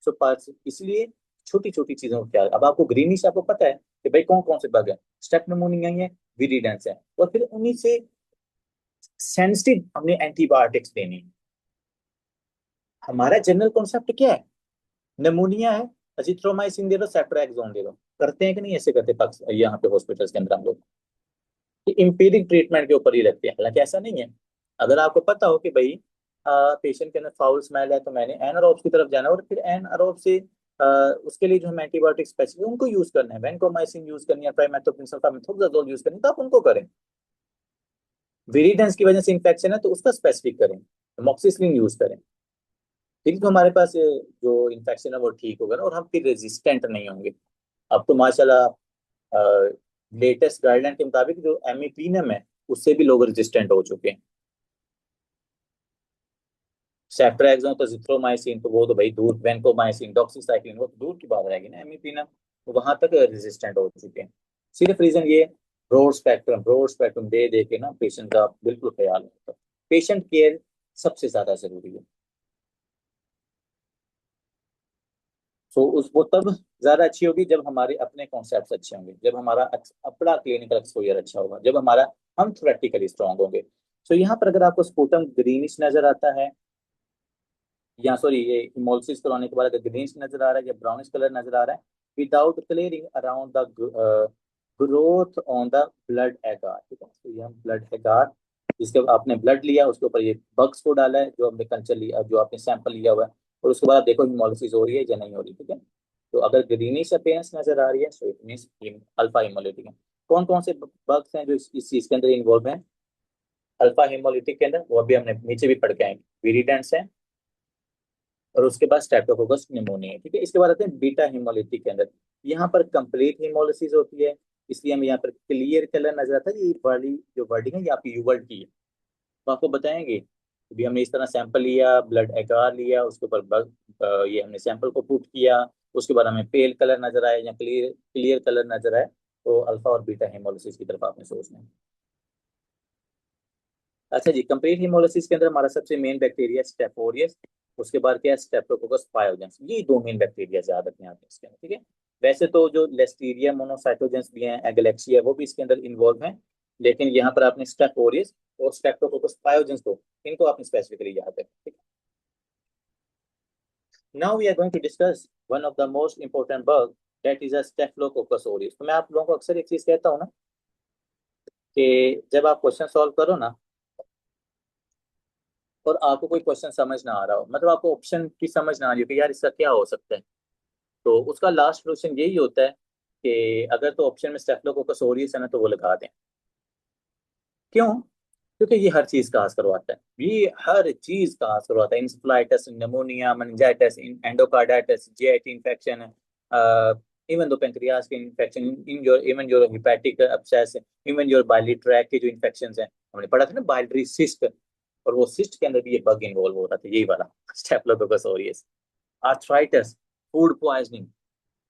A: सो पास इसलिए छोटी छोटी चीजों को क्या, अब आपको ग्रीनिश आपको पता है कि भाई कौन कौन से बग है, स्टेप्टोमोनिया है, विरिडेंस है, और फिर उन्हीं से सेंसिटिव हमने एंटीबायोटिक्स देनी है। हमारा जनरल कॉन्सेप्ट क्या है, नमूनिया है, अजिथ्रोमाइसिन दे दो, सेफ्ट्रियाक्सोन दे दो। करते हैं कि नहीं ऐसे करते पक्ष यहाँ पे हॉस्पिटल्स के अंदर हम लोग, कि इंपीरिक ट्रीटमेंट के ऊपर ही रखते हैं, हालांकि ऐसा नहीं है। अगर आपको पता हो कि भाई पेशेंट के अंदर फाउल स्मेल है, तो मैंने एनारोब्स की तरफ जाना है, और फिर एनारोब से उसके लिए जो हम एंटीबायोटिक स्पेसिफिक उनको यूज करना है, वेंकोमाइसिन यूज करनी है, ट्राइमेथोप्रिन सल्फामेथोक्साजोल यूज करनी है, तो आप उनको करें। विरिडेंस की वजह से इंफेक्शन है तो उसका स्पेसिफिक करें, मॉक्सिसिलिन यूज करें। फिर तो हमारे पास जो इन्फेक्शन है वो ठीक होगा ना, और हम फिर रेजिस्टेंट नहीं होंगे। अब तो माशाल्लाह लेटेस्ट गाइडलाइन के मुताबिक जो एमिपीनम है, उससे भी लोग रेजिस्टेंट हो चुके हैं। सेफ्ट्राक्सोन तो जिथ्रोमाइसिन, तो वो तो भाई दूर, वेंकोमाइसिन, डॉक्सीसाइक्लिन, वो तो दूर की बात रहेगी ना, एमिपीनम तो वहां तक रेजिस्टेंट हो चुके हैं। सिर्फ रीजन ये ब्रॉड स्पेक्ट्रम दे दे के ना पेशेंट का बिल्कुल ख्याल नहीं होता। पेशेंट केयर सबसे ज्यादा जरूरी है। सो उस वो तब ज्यादा अच्छी होगी जब हमारे अपने कॉन्सेप्ट अच्छे होंगे, जब हमारा अपना क्लिनिकल एक्सपोजर अच्छा होगा, जब हमारा हम थ्योरेटिकली स्ट्रांग होंगे। सो यहाँ पर अगर आपको स्पूटम ग्रीनिश नजर आता है, या सॉरी ये इमोल्सिस कराने के बाद अगर ग्रीनिश नजर आ रहा है या ब्राउनिश कलर नजर आ रहा है, without clearing around the growth on the blood एगार, ठीक है। तो ये हम ब्लड एगार, जिसके आपने ब्लड लिया उसके ऊपर ये बग्स को डाला है, जो हमने कल्चर लिया, जो आपने सैंपल लिया हुआ है, और उसके बाद आप देखो हिमोलिसिस हो रही है या नहीं हो रही, ठीक है। तो अगर ग्रीनिश अपीयरेंस नजर आ रही है, so it means alpha haemolytic है। कौन कौन से बग्स हैं जो इस चीज के अंदर इन्वॉल्व हैं अल्फा हिमोलिटिक के अंदर, वो अभी हमने नीचे भी पढ़ के आए, विरिडेंट्स हैं, और उसके बाद स्ट्रेप्टोकोकस निमोनिया, ठीक है। इसके बाद आते हैं बीटा हिमोलिटिक के अंदर, यहाँ पर कंप्लीट हिमोलिसिस होती है, इसलिए हमें यहाँ पर क्लियर कलर नजर आता है। ये वाली जो वर्डिंग है ये आपकी यूवर्ड की है, तो आपको बताएंगे। अभी हमने इस तरह सैंपल लिया, ब्लड एगार लिया, उसके ऊपर ये हमने सैंपल को पुट किया, उसके बाद हमें पेल कलर नजर आया या क्लियर क्लियर कलर नजर आए, तो अल्फा और बीटा हेमोलिसिस की तरफ आपने सोचना है। अच्छा जी, कंप्लीट हिमोलिसिस के अंदर हमारा सबसे मेन बैक्टीरिया स्टेफोरियस, उसके बाद क्या है स्टेप्टोकोकस पायोजेंस, ये दो मेन बैक्टीरिया याद रखने आते हैं इसके अंदर, ठीक है। वैसे तो जो लेस्टीरिया मोनोसाइटोजेंस भी हैं, एगलेक्सिया, वो भी इसके अंदर इन्वॉल्व हैं, लेकिन यहाँ पर आपने स्टेफोरियस और स्टेप्टोकोकस पायोजेंस को, इनको आपने स्पेसिफिकली याद रखना, ठीक है। Now we are going to discuss one of the most important bug, that is a staphylococcus aureus. तो मैं आप लोगों को अक्सर एक चीज कहता हूँ ना, कि जब आप क्वेश्चन सॉल्व करो ना, और आपको कोई क्वेश्चन समझ ना आ रहा हो, मतलब आपको ऑप्शन की समझ ना आ रही हो कि यार इसका क्या हो सकता है, तो उसका लास्ट सोल्यूशन यही होता है कि अगर तो ऑप्शन में स्टेफिलोकोकस ऑरियस है ना, तो वो लगा दें। क्यों? क्योंकि ये हर चीज का असर करवाता है, ये हर चीज का असर करवाता है, encephalitis, pneumonia, meningitis, endocarditis, GIT infection, even दो पेंक्रियाज के infection, in your even your hepatic abscess, even your biliary tract के जो इन्फेक्शन हैं, हमने पढ़ा था ना बाइलरी सिस्ट, और वो सिस्ट के अंदर भी ये बग इन्वॉल्व हो रहा था, यही वाला Staphylococcus aureus. Arthritis, food poisoning,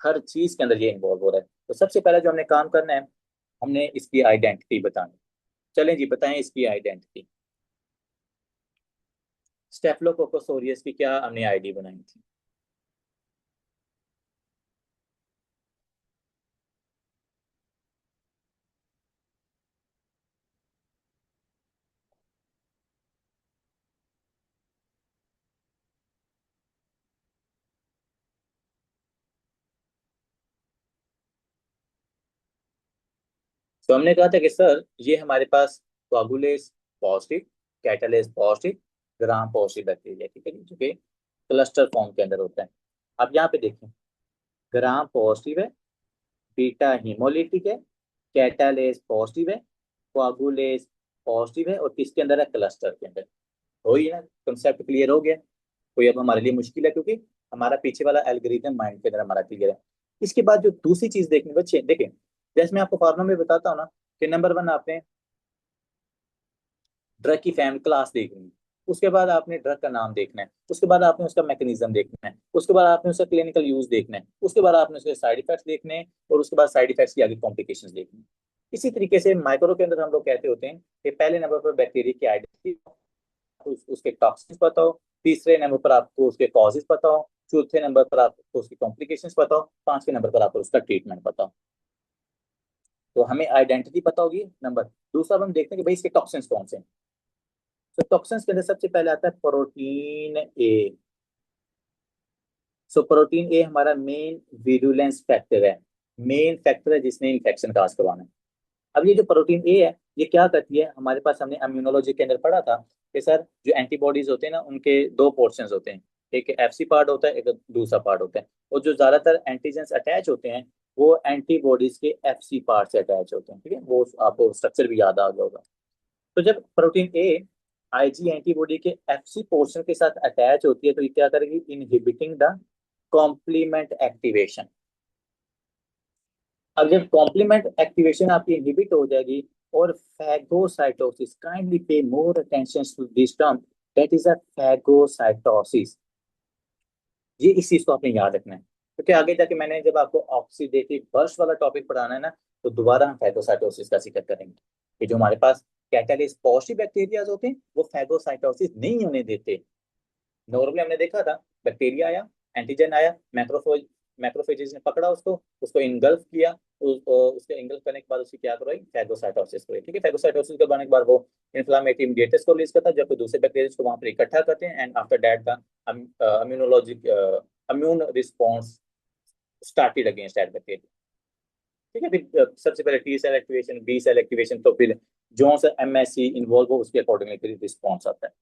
A: हर चीज के अंदर ये इन्वॉल्व हो रहा है। तो सबसे पहले जो हमने काम करना है, हमने इसकी आइडेंटिटी बतानी। चलें जी, बताएं इसकी आइडेंटिटी। स्टेफिलोकोकस ऑरियस की क्या हमने आईडी बनाई थी? तो हमने कहा था कि सर ये हमारे पास coagulase positive, catalase positive, gram positive bacteria, ठीक है जी, जो कि क्लस्टर फॉर्म के अंदर होता है। अब यहाँ पे देखें, ग्राम पॉजिटिव है, बीटा हिमोलिटिक है, कैटालेस पॉजिटिव है, कोगुलेस पॉजिटिव है, और किसके अंदर है? क्लस्टर के अंदर। हो ही ना, कंसेप्ट क्लियर हो गया। कोई अब हमारे लिए मुश्किल है, क्योंकि हमारा पीछे वाला एल्गोरिथम माइंड के अंदर हमारा क्लियर है। इसके बाद जो दूसरी चीज देखनी बच्चे देखें, जैसे मैं आपको फॉर्मूला में बताता हूँ ना, कि नंबर वन आपने ड्रग की फैमिली क्लास देखनी है, उसके बाद आपने ड्रग का नाम देखना है, उसके बाद आपने उसका मैकेनिज्म देखना है, उसके बाद आपने उसका क्लिनिकल यूज देखना है, उसके बाद आपने उसके साइड इफेक्ट्स देखने हैं, और उसके बाद साइड इफेक्ट्स की आगे कॉम्प्लिकेशंस देखनी है। इसी तरीके से माइक्रो के अंदर हम लोग कहते होते हैं कि पहले नंबर पर बैक्टीरिया की आइडेंटिटी, उसके टॉक्सिन्स पता हो, तीसरे नंबर पर आपको उसके कॉजेज पता हो, चौथे नंबर पर आपको उसकी कॉम्प्लिकेशंस पता हो, पांचवें नंबर पर आपको उसका ट्रीटमेंट पता हो। तो हमें आइडेंटिटी पता होगी नंबर। दूसरा हम देखते हैं कि भाई इसके टॉक्सिन्स कौन से हैं। तो टॉक्सिन्स के अंदर सबसे पहले आता है protein A. So protein A हमारा मेन विरुलेंस फैक्टर है, मेन फैक्टर है जिसने इन्फेक्शन काज करवाना है। अब ये जो प्रोटीन ए है, ये क्या करती है, हमारे पास हमने इम्यूनोलॉजी के अंदर पढ़ा था कि सर जो एंटीबॉडीज होते हैं ना, उनके दो पोर्शंस होते हैं, एक एफसी पार्ट होता है, एक दूसरा पार्ट होता है, और जो ज्यादातर एंटीजेंस अटैच होते हैं वो एंटीबॉडीज के एफसी पार्ट से अटैच होते हैं, ठीक है। वो आपको स्ट्रक्चर भी याद आ गया होगा। तो जब प्रोटीन ए आईजी एंटीबॉडी के एफसी पोर्शन के साथ अटैच होती है, तो ये क्या करेगी? Inhibiting the complement activation. अब जब कॉम्प्लीमेंट एक्टिवेशन आपकी इनहिबिट हो जाएगी, और phagocytosis, kindly pay more attention to this term, that is a phagocytosis. ये इस चीज को आपने याद रखना है, क्योंकि आगे जाके मैंने जब आपको ऑक्सीडेटिव बर्स्ट वाला टॉपिक पढ़ाना है ना, तो दोबारा हम फैगोसाइटोसिस का जिक्र करेंगे, कि जो हमारे पास कैटालिस पॉजिटिव बैक्टीरिया होते हैं वो फैगोसाइटोसिस नहीं होने देते। नॉर्मली हमने देखा था बैक्टीरिया आया, एंटीजन आया, मैक्रोफेजेस ने पकड़ा उसको, उसको इनगल्फ किया, उसके इंगल्फ करने के बाद उसकी क्या करवाई, फैगोसाइटोसिस हुई। ठीक है, फैगोसाइटोसिस करवाने के बाद वो इन्फ्लामेटरी मीडिएटर्स को रिलीज करता है, जबकि दूसरे बैक्टीरिया को वहां पर इकट्ठा करते हैं, and after that the immunologic immune response started against that bacteria. ठीक है, फिर सबसे पहले T cell activation, B cell activation, तो फिर जो सा एमएससी इन्वॉल्व हो उसके अकॉर्डिंगली फिर रिस्पॉन्स आता है।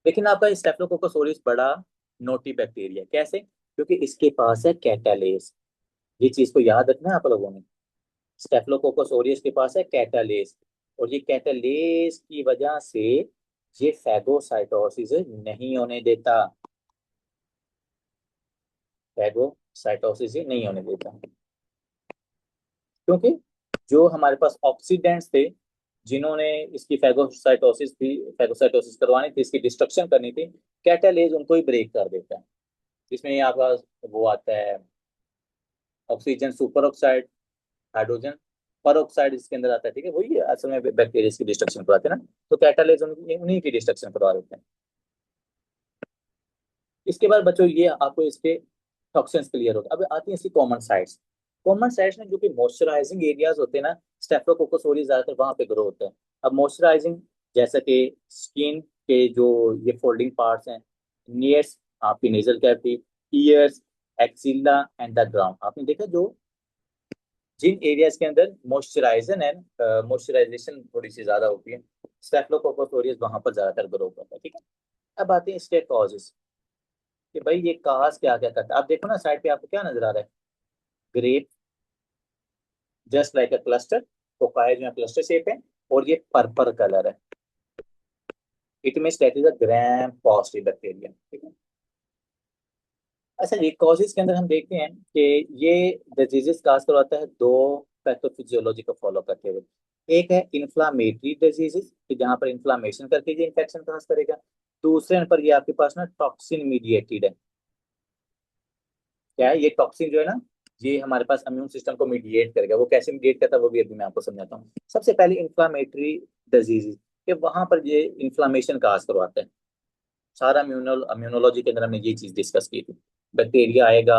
A: लेकिन आपका स्टेफिलोकोकस ऑरियस बड़ा नोटी बैक्टीरिया, कैसे? क्योंकि इसके पास है कैटालेस। ये चीज को याद रखना है आप लोगों ने, स्टेफिलोकोकस ऑरियस के पास है कैटालेस, और ये कैटालेस की वजह से ये फैगोसाइटोसिस नहीं होने देता, फैगोसाइटोसिस नहीं होने देता। क्योंकि जो हमारे पास ऑक्सीडेंट्स थे जिन्होंने इसकी फैगोसाइटोसिस करवानी थी, इसकी डिस्ट्रक्शन करनी थी, कैटालेज उनको ही ब्रेक कर देता है। इसमें आपका वो आता है ऑक्सीजन सुपर ऑक्साइड, हाइड्रोजन पर ऑक्साइड इसके अंदर आता है। ठीक है, वही असल में बैक्टीरिया की डिस्ट्रक्शन करवाते हैं ना, तो कैटालेज उन्हीं की डिस्ट्रक्शन करवा देते हैं। इसके बाद बच्चों ये आपको इसके टॉक्सिन्स क्लियर होता है। अब आती है इसकी कॉमन साइट्स। कॉमन साइट्स में जो कि मॉइस्चराइजिंग एरियाज होते हैं ना, स्टेफिलोकोकस ऑरियस ज्यादातर वहां पे ग्रो होते हैं। अब मॉइस्चराइजिंग जैसा कि स्किन के जो ये फोल्डिंग पार्ट्स हैं, नियर्स आपकी nasal cavity, years, axilla and the ground, आपने देखा जो जिन एरियाज के अंदर मॉइस्चराइजन है, मॉइस्चराइजेशन थोड़ी सी ज्यादा होती है, स्टेफिलोकोकस ऑरियस वहां पर ज्यादातर ग्रो करता है। ठीक है, अब आते हैं इसके कॉजेस कि भाई ये काज क्या क्या करता है। आप देखो ना साइड पे आपको क्या नजर आ रहा है, grape just like a cluster, cocci जो है क्लस्टर शेप है, और ये पर्पल कलर है, it means that is a gram positive bacteria. ठीक है, अच्छा ये कॉजेज के अंदर हम देखते हैं कि ये डिजीजेस काज करवाता है दो पैथोफिजियोलॉजी को फॉलो करते हुए। एक है इन्फ्लामेटरी डिजीजेस कि जहां पर इन्फ्लामेशन करके ये इन्फेक्शन काज करेगा। दूसरे नंबर ये आपके पास ना टॉक्सिन मीडिएटेड है। क्या है ये टॉक्सिन जो है ना, ये हमारे पास इम्यून सिस्टम को मीडिएट करेगा। वो कैसे मीडिएट करता है वो भी अभी मैं आपको समझाता हूँ। सबसे पहले इन्फ्लामेटरी डिजीज कि वहां पर ये इन्फ्लामेशन काज करवाता है। सारा इम्यूनोलॉजी के अंदर हमने ये चीज डिस्कस की थी। बैक्टीरिया आएगा,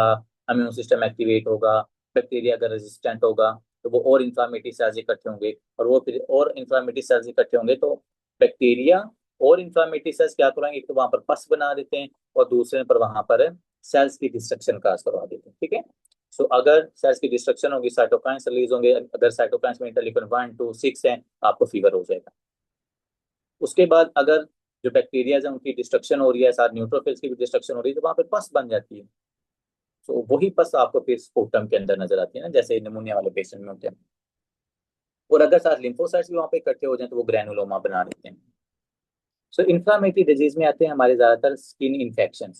A: इम्यून सिस्टम एक्टिवेट होगा, बैक्टीरिया अगर रेजिस्टेंट होगा तो वो और इन्फ्लामेटरी सेल्स इकट्ठे होंगे, और वो फिर और इन्फ्लामेटरी सेल्स इकट्ठे होंगे तो बैक्टीरिया और इन्फ्लामेटरी सेल्स क्या करेंगे, एक तो वहां पर पस बना देते हैं, और दूसरे पर वहां पर सेल्स की डिस्ट्रक्शन काज करवा देते हैं। ठीक है, सो अगर सेल्स की डिस्ट्रक्शन होगी साइटोकाइंस रिलीज होंगे, अगर साइटोकाइंस में इंटरल्यूकिन 1, 2, 6 है आपको फीवर हो जाएगा। उसके बाद अगर जो बैक्टीरिया है उनकी डिस्ट्रक्शन हो रही है, साथ न्यूट्रोफिल्स की भी डिस्ट्रक्शन हो रही है, तो वहां पर पस बन जाती है। तो वही पस आपको फिर स्पूटम के अंदर नजर आती है ना, जैसे निमोनिया वाले पेशेंट में होते हैं। और अगर साथ लिम्फोसाइट्स भी वहां पे इकट्ठे हो जाए तो वो ग्रैनुलोमा बना देते हैं। सो इन्फ्लामेटरी डिजीज में आते हैं हमारे ज्यादातर स्किन इन्फेक्शन,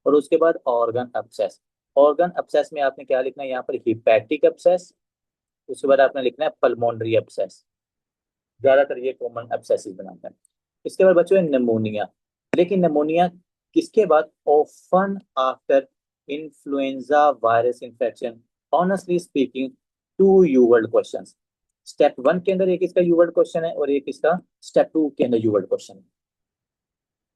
A: और उसके बाद ऑर्गन अपसेस। ऑर्गन अपसेस में आपने क्या लिखना है यहाँ पर, हिपैटिक अपसेस, उसके बाद आपने लिखना है पल्मोनरी अपसेस। ज्यादातर ये कॉमन अपसेसिस बनाता है। इसके बाद बच्चों है निमोनिया। लेकिन निमोनिया किसके बाद, often after influenza virus infection. Honestly speaking, to UWorld question, step 1 के अंदर एक इसका यूवर्ड क्वेश्चन है, और एक इसका स्टेप 2 के अंदर यूवर्ड क्वेश्चन है।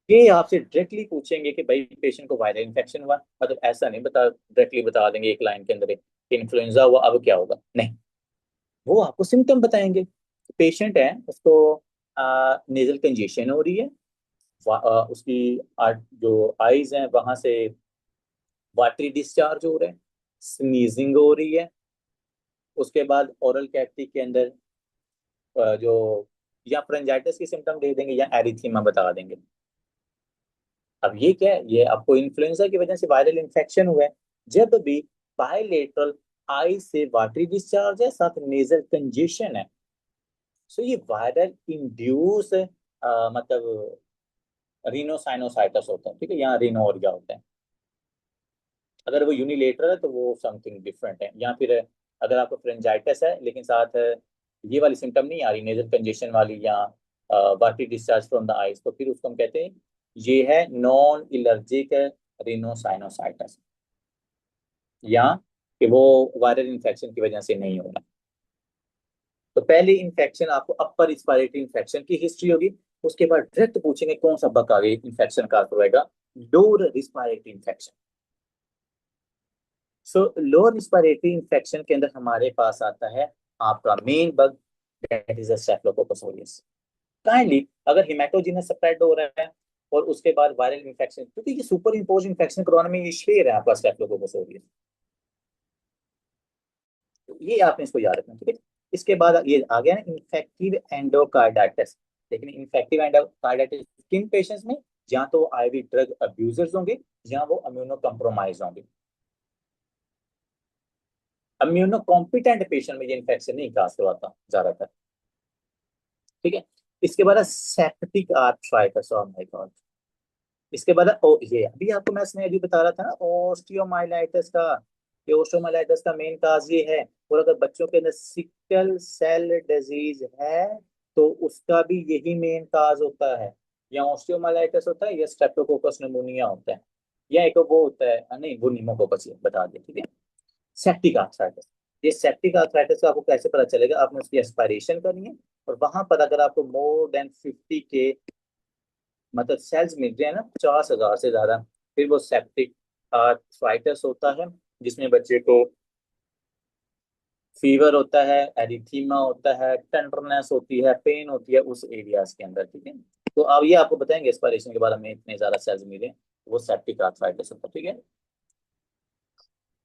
A: ये आपसे डायरेक्टली पूछेंगे कि भाई पेशेंट को वायरल इन्फेक्शन हुआ, मतलब ऐसा नहीं बता डायरेक्टली बता देंगे एक लाइन के अंदर कि इन्फ्लुएंजा हुआ अब क्या होगा, नहीं, वो आपको सिम्टम बताएंगे। पेशेंट है उसको नेजल कंजेशन हो रही है, उसकी जो आईज हैं वहां से वाटरी डिस्चार्ज हो रहे हैं, स्नीजिंग हो रही है, उसके बाद ओरल कैविटी के अंदर जो या फ्रेंजाइटिस की सिम्टम दे देंगे या एरिथीमा बता देंगे। अब ये क्या है, ये आपको इन्फ्लुएंजा की वजह से वायरल इन्फेक्शन हुआ है। जब भी बायलेटरल आई से वाटरी डिस्चार्ज है साथ नेजल कंजेशन है, सो ये वायरल इंड्यूस मतलब रिनोसाइनोसाइटस होता है। ठीक है, यहाँ रिनोरिया होता है। अगर वो यूनिलेटरल है तो वो समथिंग डिफरेंट है, या फिर अगर आपको फ्रेंजाइटिस है लेकिन साथ ये वाली सिम्टम नहीं आ रही, नेजल कंजेशन वाली या watery discharge from the eyes, तो फिर उसको हम कहते हैं ये है नॉन एलर्जिक रिनोसाइनोसाइटस, या कि वो वायरल इन्फेक्शन की वजह से नहीं हो रहा। तो पहले इन्फेक्शन आपको अपर रिस्पायरेटरी इन्फेक्शन की हिस्ट्री होगी, उसके बाद डायरेक्ट पूछेंगे कौन सा बग आगे इन्फेक्शन का होगा, लोअर रिस्पायरेटरी इन्फेक्शन। सो लोअर रिस्पायरेटरी इन्फेक्शन के अंदर हमारे पास आता है आपका main bug, that is staphylococcus aureus. Kindly अगर हिमेटोजिनस स्प्रेड हो रहा है और उसके बाद वायरल इन्फेक्शन, क्योंकि ये सुपर इम्पोज इन्फेक्शन करवाने में ये शेर है आपका स्टेफिलोकोकस ऑरियस, ये आपने इसको याद रखना, ठीक है। इसके बाद ये आ गया ना इन्फेक्टिव एंडोकार्डाइटिस। लेकिन इन्फेक्टिव एंडोकार्डाइटिस किन पेशेंट्स में, जहां तो आईवी ड्रग अब्यूजर्स होंगे, जहां वो इम्यूनो कम्प्रोमाइज होंगे। इम्यूनो कॉम्पिटेंट पेशेंट में ये इन्फेक्शन नहीं काज करवाता ज्यादातर, ठीक है। इसके बाद septic arthritis, oh my God. इसके बाद ओ ये अभी आपको मैं इसमें अभी बता रहा था ना ओस्टियोमाइलाइटिस का, ये ओस्टियोमाइलाइटिस का मेन काज ये है। और अगर बच्चों के अंदर सिकल सेल डिजीज है तो उसका भी यही मेन काज होता है, या ओस्टियोमाइलाइटिस होता है या स्ट्रेप्टोकोकस निमोनिया होता है, या एक वो होता है नहीं वो निमोकोकस बता दिया, ठीक है। सेप्टिक आर्थराइटिस, ये सेप्टिक आर्थराइटिस का आपको कैसे पता चलेगा, आपने उसकी एस्पायरेशन करनी है और वहां पर अगर आपको मोर देन 50 के मतलब सेल्स मिल रहे हैं ना 50,000 से ज्यादा, फिर वो सेप्टिक आर्थराइटिस होता है, जिसमें बच्चे को फीवर होता है, एरिथीमा होता है, टेंडरनेस होती है, पेन होती है उस एरियाज के अंदर, ठीक है। तो अब ये आपको बताएंगे एस्पायरेशन के बारे में, इतने ज्यादा सेल्स मिले वो सेप्टिक आर्थराइटिस होता है, ठीक है।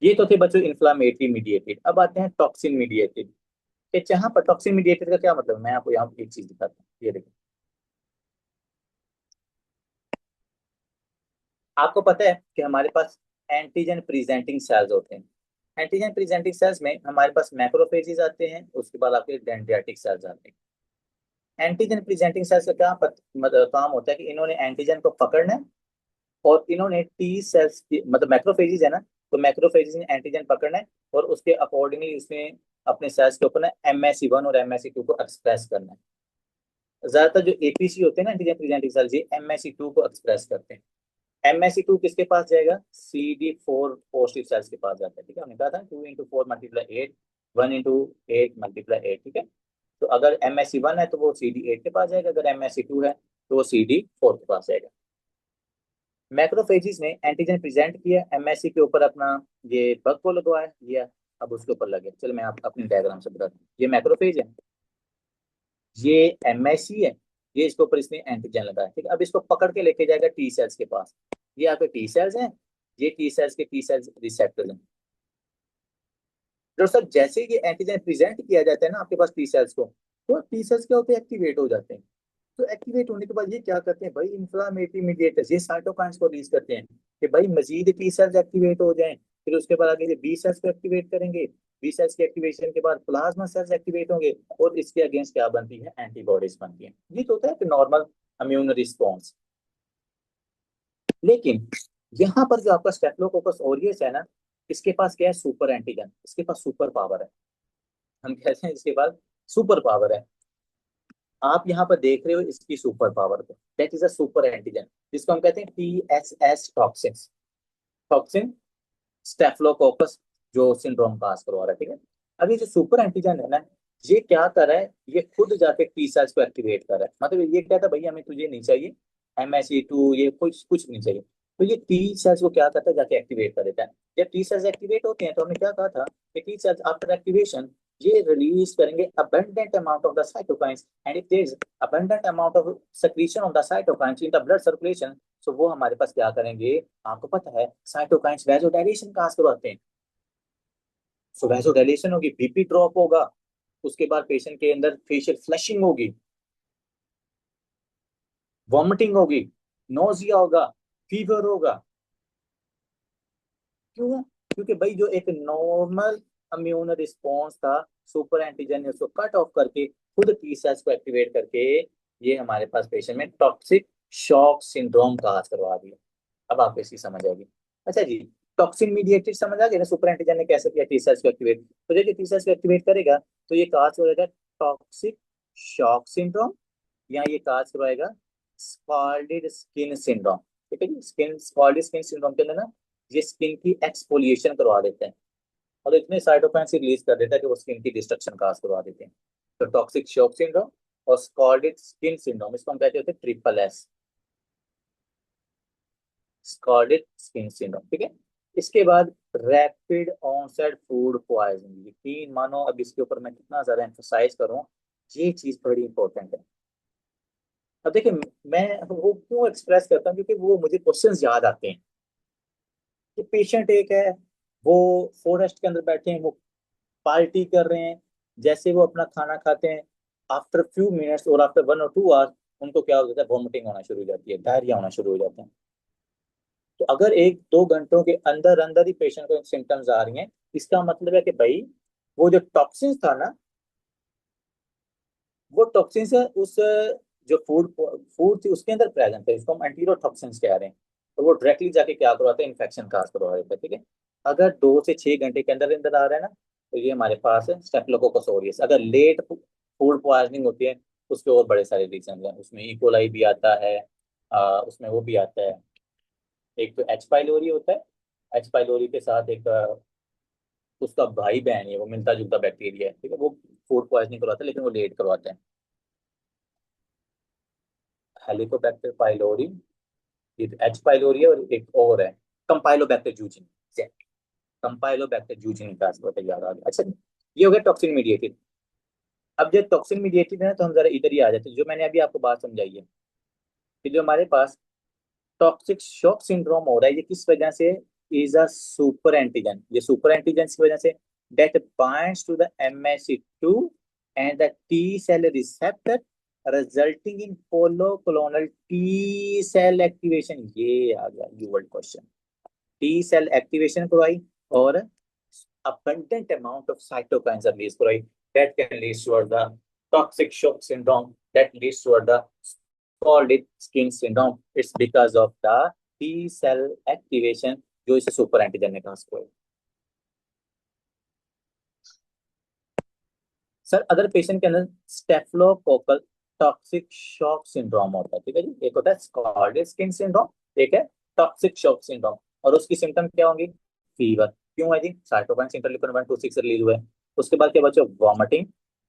A: ये तो थे बच्चों इन्फ्लामेटरी मीडिएटेड। अब आते हैं टॉक्सिन मीडिएटेड। जहां पर टॉक्सिन मीडिएटेड का क्या मतलब है, मैं आपको यहाँ एक चीज दिखाता हूँ, ये देखो। आपको पता है कि हमारे पास एंटीजन प्रेजेंटिंग सेल्स होते हैं। एंटीजन प्रेजेंटिंग सेल्स में हमारे पास मैक्रोफेजेस आते हैं, उसके बाद आपके डेंड्रियाटिक सेल्स आते हैं। एंटीजन प्रेजेंटिंग सेल्स का क्या मतलब काम होता है कि इन्होंने एंटीजन को पकड़ना है और इन्होंने टी सेल्स की मतलब मैक्रोफेजेस है ना, तो मैक्रोफेजेस ने एंटीजन पकड़ना है और उसके अकॉर्डिंगली उसने अपने सेल्स के ऊपर ना MSC1 और MSC2 को एक्सप्रेस करना है। ज्यादातर जो APC होते हैं ना एंटीजन प्रेजेंटिंग सेल्स, ये MSC2 को एक्सप्रेस करते हैं। MSC2 किसके पास जाएगा, CD4 पॉजिटिव सेल्स के पास जाता है, ठीक है। हमने कहा था 2 × 4 × 8, 1 × 8 × 8, ठीक है। तो अगर MSC1 है तो वो CD8 के पास जाएगा, अगर MSC2 है तो वो CD4 के पास जाएगा। मैक्रोफेजिस ने एंटीजन प्रेजेंट किया, MSC के ऊपर अपना ये बग को लगवाया लिया, अब उसके ऊपर लगे। चलो मैं आप अपनी डायग्राम से बताता हूँ, ये मैक्रोफेज है, ये MSC है, ये इसके ऊपर इसने एंटीजन लगाया, ठीक है। अब इसको पकड़ के लेके जाएगा टी सेल्स के पास, ये आपके टी सेल्स हैं, ये टी सेल्स के टी सेल्स रिसेप्टर हैं। दोस्तों जैसे ही ये एंटीजन प्रेजेंट किया जाता है ना आपके पास टी सेल्स को, तो टी सेल्स क्या होते हैं, एक्टिवेट हो जाते हैं। तो एक्टिवेट होने के बाद ये क्या करते हैं भाई, इंफ्लामेटरी मीडिएटर्स, ये साइटोकाइंस को रिलीज करते हैं कि भाई मजीद टी सेल्स एक्टिवेट हो जाएं। फिर उसके बाद आगे ये बी सेल्स को एक्टिवेट करेंगे, बी सेल्स के एक्टिवेशन के बाद प्लाज्मा सेल्स एक्टिवेट होंगे और इसके अगेंस्ट क्या बनती है, एंटीबॉडीज बनती है। ये तो होता है कि नॉर्मल इम्यून रिस्पॉन्स। लेकिन यहाँ पर जो आपका स्टेफिलोकोकस ऑरियस है ना, इसके पास क्या है, सुपर एंटीजन, इसके पास सुपर पावर है। हम कहते हैं इसके पास सुपर पावर है। आप यहाँ पर देख रहे हो इसकी सुपर पावर को, that is a super antigen, जिसको हम कहते हैं TSS टॉक्सिन। टॉक्सिन स्टेफिलोकोकस जो सिंड्रोम का असर हो रहा है, ठीक है। अब ये जो सुपर एंटीजन है ना, ये क्या कर रहा है, ये खुद जाके टी सेल्स को एक्टिवेट कर रहा है। मतलब ये कहता है भैया हमें तुझे नहीं चाहिए MSC2, ये कुछ कुछ नहीं चाहिए। तो ये टी सेल्स को क्या करता है, जाके एक्टिवेट कर देता है। जब टी सेल्स एक्टिवेट होते हैं तो हमने क्या कहा था कि टी सेल्स आफ्टर एक्टिवेशन ये रिलीज करेंगे abundant amount of the cytokines, and if there is abundant amount of secretion of the cytokines in the blood circulation, तो वो हमारे पास क्या करेंगे, आपको पता है साइटोकाइंस वैसोडाइलेशन का असर करवाते हैं। सो वैसोडाइलेशन होगी, BP ड्रॉप होगा, उसके बाद पेशेंट के अंदर फेशियल फ्लशिंग होगी, वॉमिटिंग होगी, नोजिया होगा, फीवर होगा। क्यों, क्योंकि भाई जो एक नॉर्मल इम्यून रिस्पॉन्स था, सुपर एंटीजन ने उसको कट ऑफ करके खुद टी सेल्स को एक्टिवेट करके ये हमारे पास पेशेंट में टॉक्सिक शॉक सिंड्रोम का आज करवा दिया। अब आपको इसकी समझ आएगी। अच्छा जी, टॉक्सिन मीडिएटेड समझ आ गया ना, सुपर एंटीजन ने कैसे किया टी सेल्स को एक्टिवेट, तो जब टी सेल्स को एक्टिवेट करेगा तो ये काज हो जाएगा टॉक्सिक शॉक सिंड्रोम, या ये काज करवाएगा स्कॉल्डेड स्किन सिंड्रोम, ठीक है जी। स्किन स्कॉल्डेड स्किन सिंड्रोम के अंदर ना ये स्किन की एक्सफोलिएशन करवा देते हैं और इतने साइटोकाइन से रिलीज कर देता है कि वो स्किन की डिस्ट्रक्शन काज करवा देते हैं। तो टॉक्सिक शॉक सिंड्रोम और स्कॉर्डेड स्किन सिंड्रोम, इसको हम कहते होते हैं ट्रिपल एस, स्कॉर्डेड स्किन सिंड्रोम, ठीक है। इसके बाद रैपिड ऑनसेट फूड पॉइजनिंग, यकीन मानो अब इसके ऊपर मैं कितना ज्यादा एम्फोसाइज करूं, ये चीज बड़ी इंपॉर्टेंट है। अब देखिए, मैं वो क्यों एक्सप्रेस करता हूँ, क्योंकि वो मुझे क्वेश्चंस याद आते हैं कि पेशेंट एक है, वो फॉरेस्ट के अंदर बैठे हैं, वो पार्टी कर रहे हैं, जैसे वो अपना खाना खाते हैं, आफ्टर फ्यू मिनट्स और आफ्टर 1 और 2 आवर्स उनको क्या हो जाता है, वॉमिटिंग होना शुरू हो जाती है, डायरिया होना शुरू हो जाता है। तो अगर 1-2 घंटों के अंदर अंदर ही पेशेंट को सिम्टम्स आ रही हैं, इसका मतलब है कि भाई वो जो टॉक्सिन्स था ना, वो टॉक्सिन्स उस जो फूड फूड थी उसके अंदर प्रेजेंट है, इसको हम एंटीरोटॉक्सिन्स कह रहे हैं। तो वो डायरेक्टली जाके क्या करवाते हैं, इन्फेक्शन काज करवा देता है, ठीक है। अगर 2 से 6 घंटे के अंदर अंदर आ रहा है ना, तो ये हमारे पास है स्टेफिलोकोकस ऑरियस। अगर लेट फूड पॉइजनिंग होती है, उसके और बड़े सारे रीजन हैं, उसमें इकोलाई भी आता है, उसमें वो भी आता है, एक तो एच पाइलोरी होता है, एच पाइलोरी के साथ एक उसका भाई बहन है, वो मिलता जुलता बैक्टीरिया है, ठीक है, वो फूड पॉइजनिंग करवाता है, लेकिन वो लेट करवाता है। हेलिकोबैक्टर पाइलोरी, ये एच पाइलोरी है, और एक और है कंपाइलोबैक्टर जूजिनी, कंपाइलोबैक्टर जूजिनी का अस्पताल याद आ गया। अच्छा, ये हो गया टॉक्सिन मीडिएटेड। अब जो टॉक्सिन मीडिएटेड है ना, तो हम जरा इधर ही आ जाते हैं, जो मैंने अभी आपको बात समझाई है कि जो हमारे पास टॉक्सिक शॉक सिंड्रोम हो रहा है, ये किस वजह से, इज अ सुपर एंटीजन, ये सुपर एंटीजन की वजह से that binds to the MSC2 and the T cell receptor, resulting in polyclonal T cell activation. ये आ गया UWorld question, T cell activation करवाई और abundant amount of cytokines are released करवाई, that can lead to the toxic shock syndrome, that leads to the scalded skin syndrome. It's because of the T cell activation जो इसे super antigen ने कहा है। Sir अगर patient के अंदर staphylococcal toxic shock syndrome होता है, ठीक है जी, एक होता है स्कॉर्डेड स्किन सिंड्रोम, एक है टॉक्सिक शॉक सिंड्रोम, और उसकी सिम्टम क्या होंगी, फीवर, क्यों है जी, साइटोकाइन इंटरल्यूकिन 1-2-6 रिलीज हुए हैं। उसके बाद क्या बच्चों, वॉमिटिंग,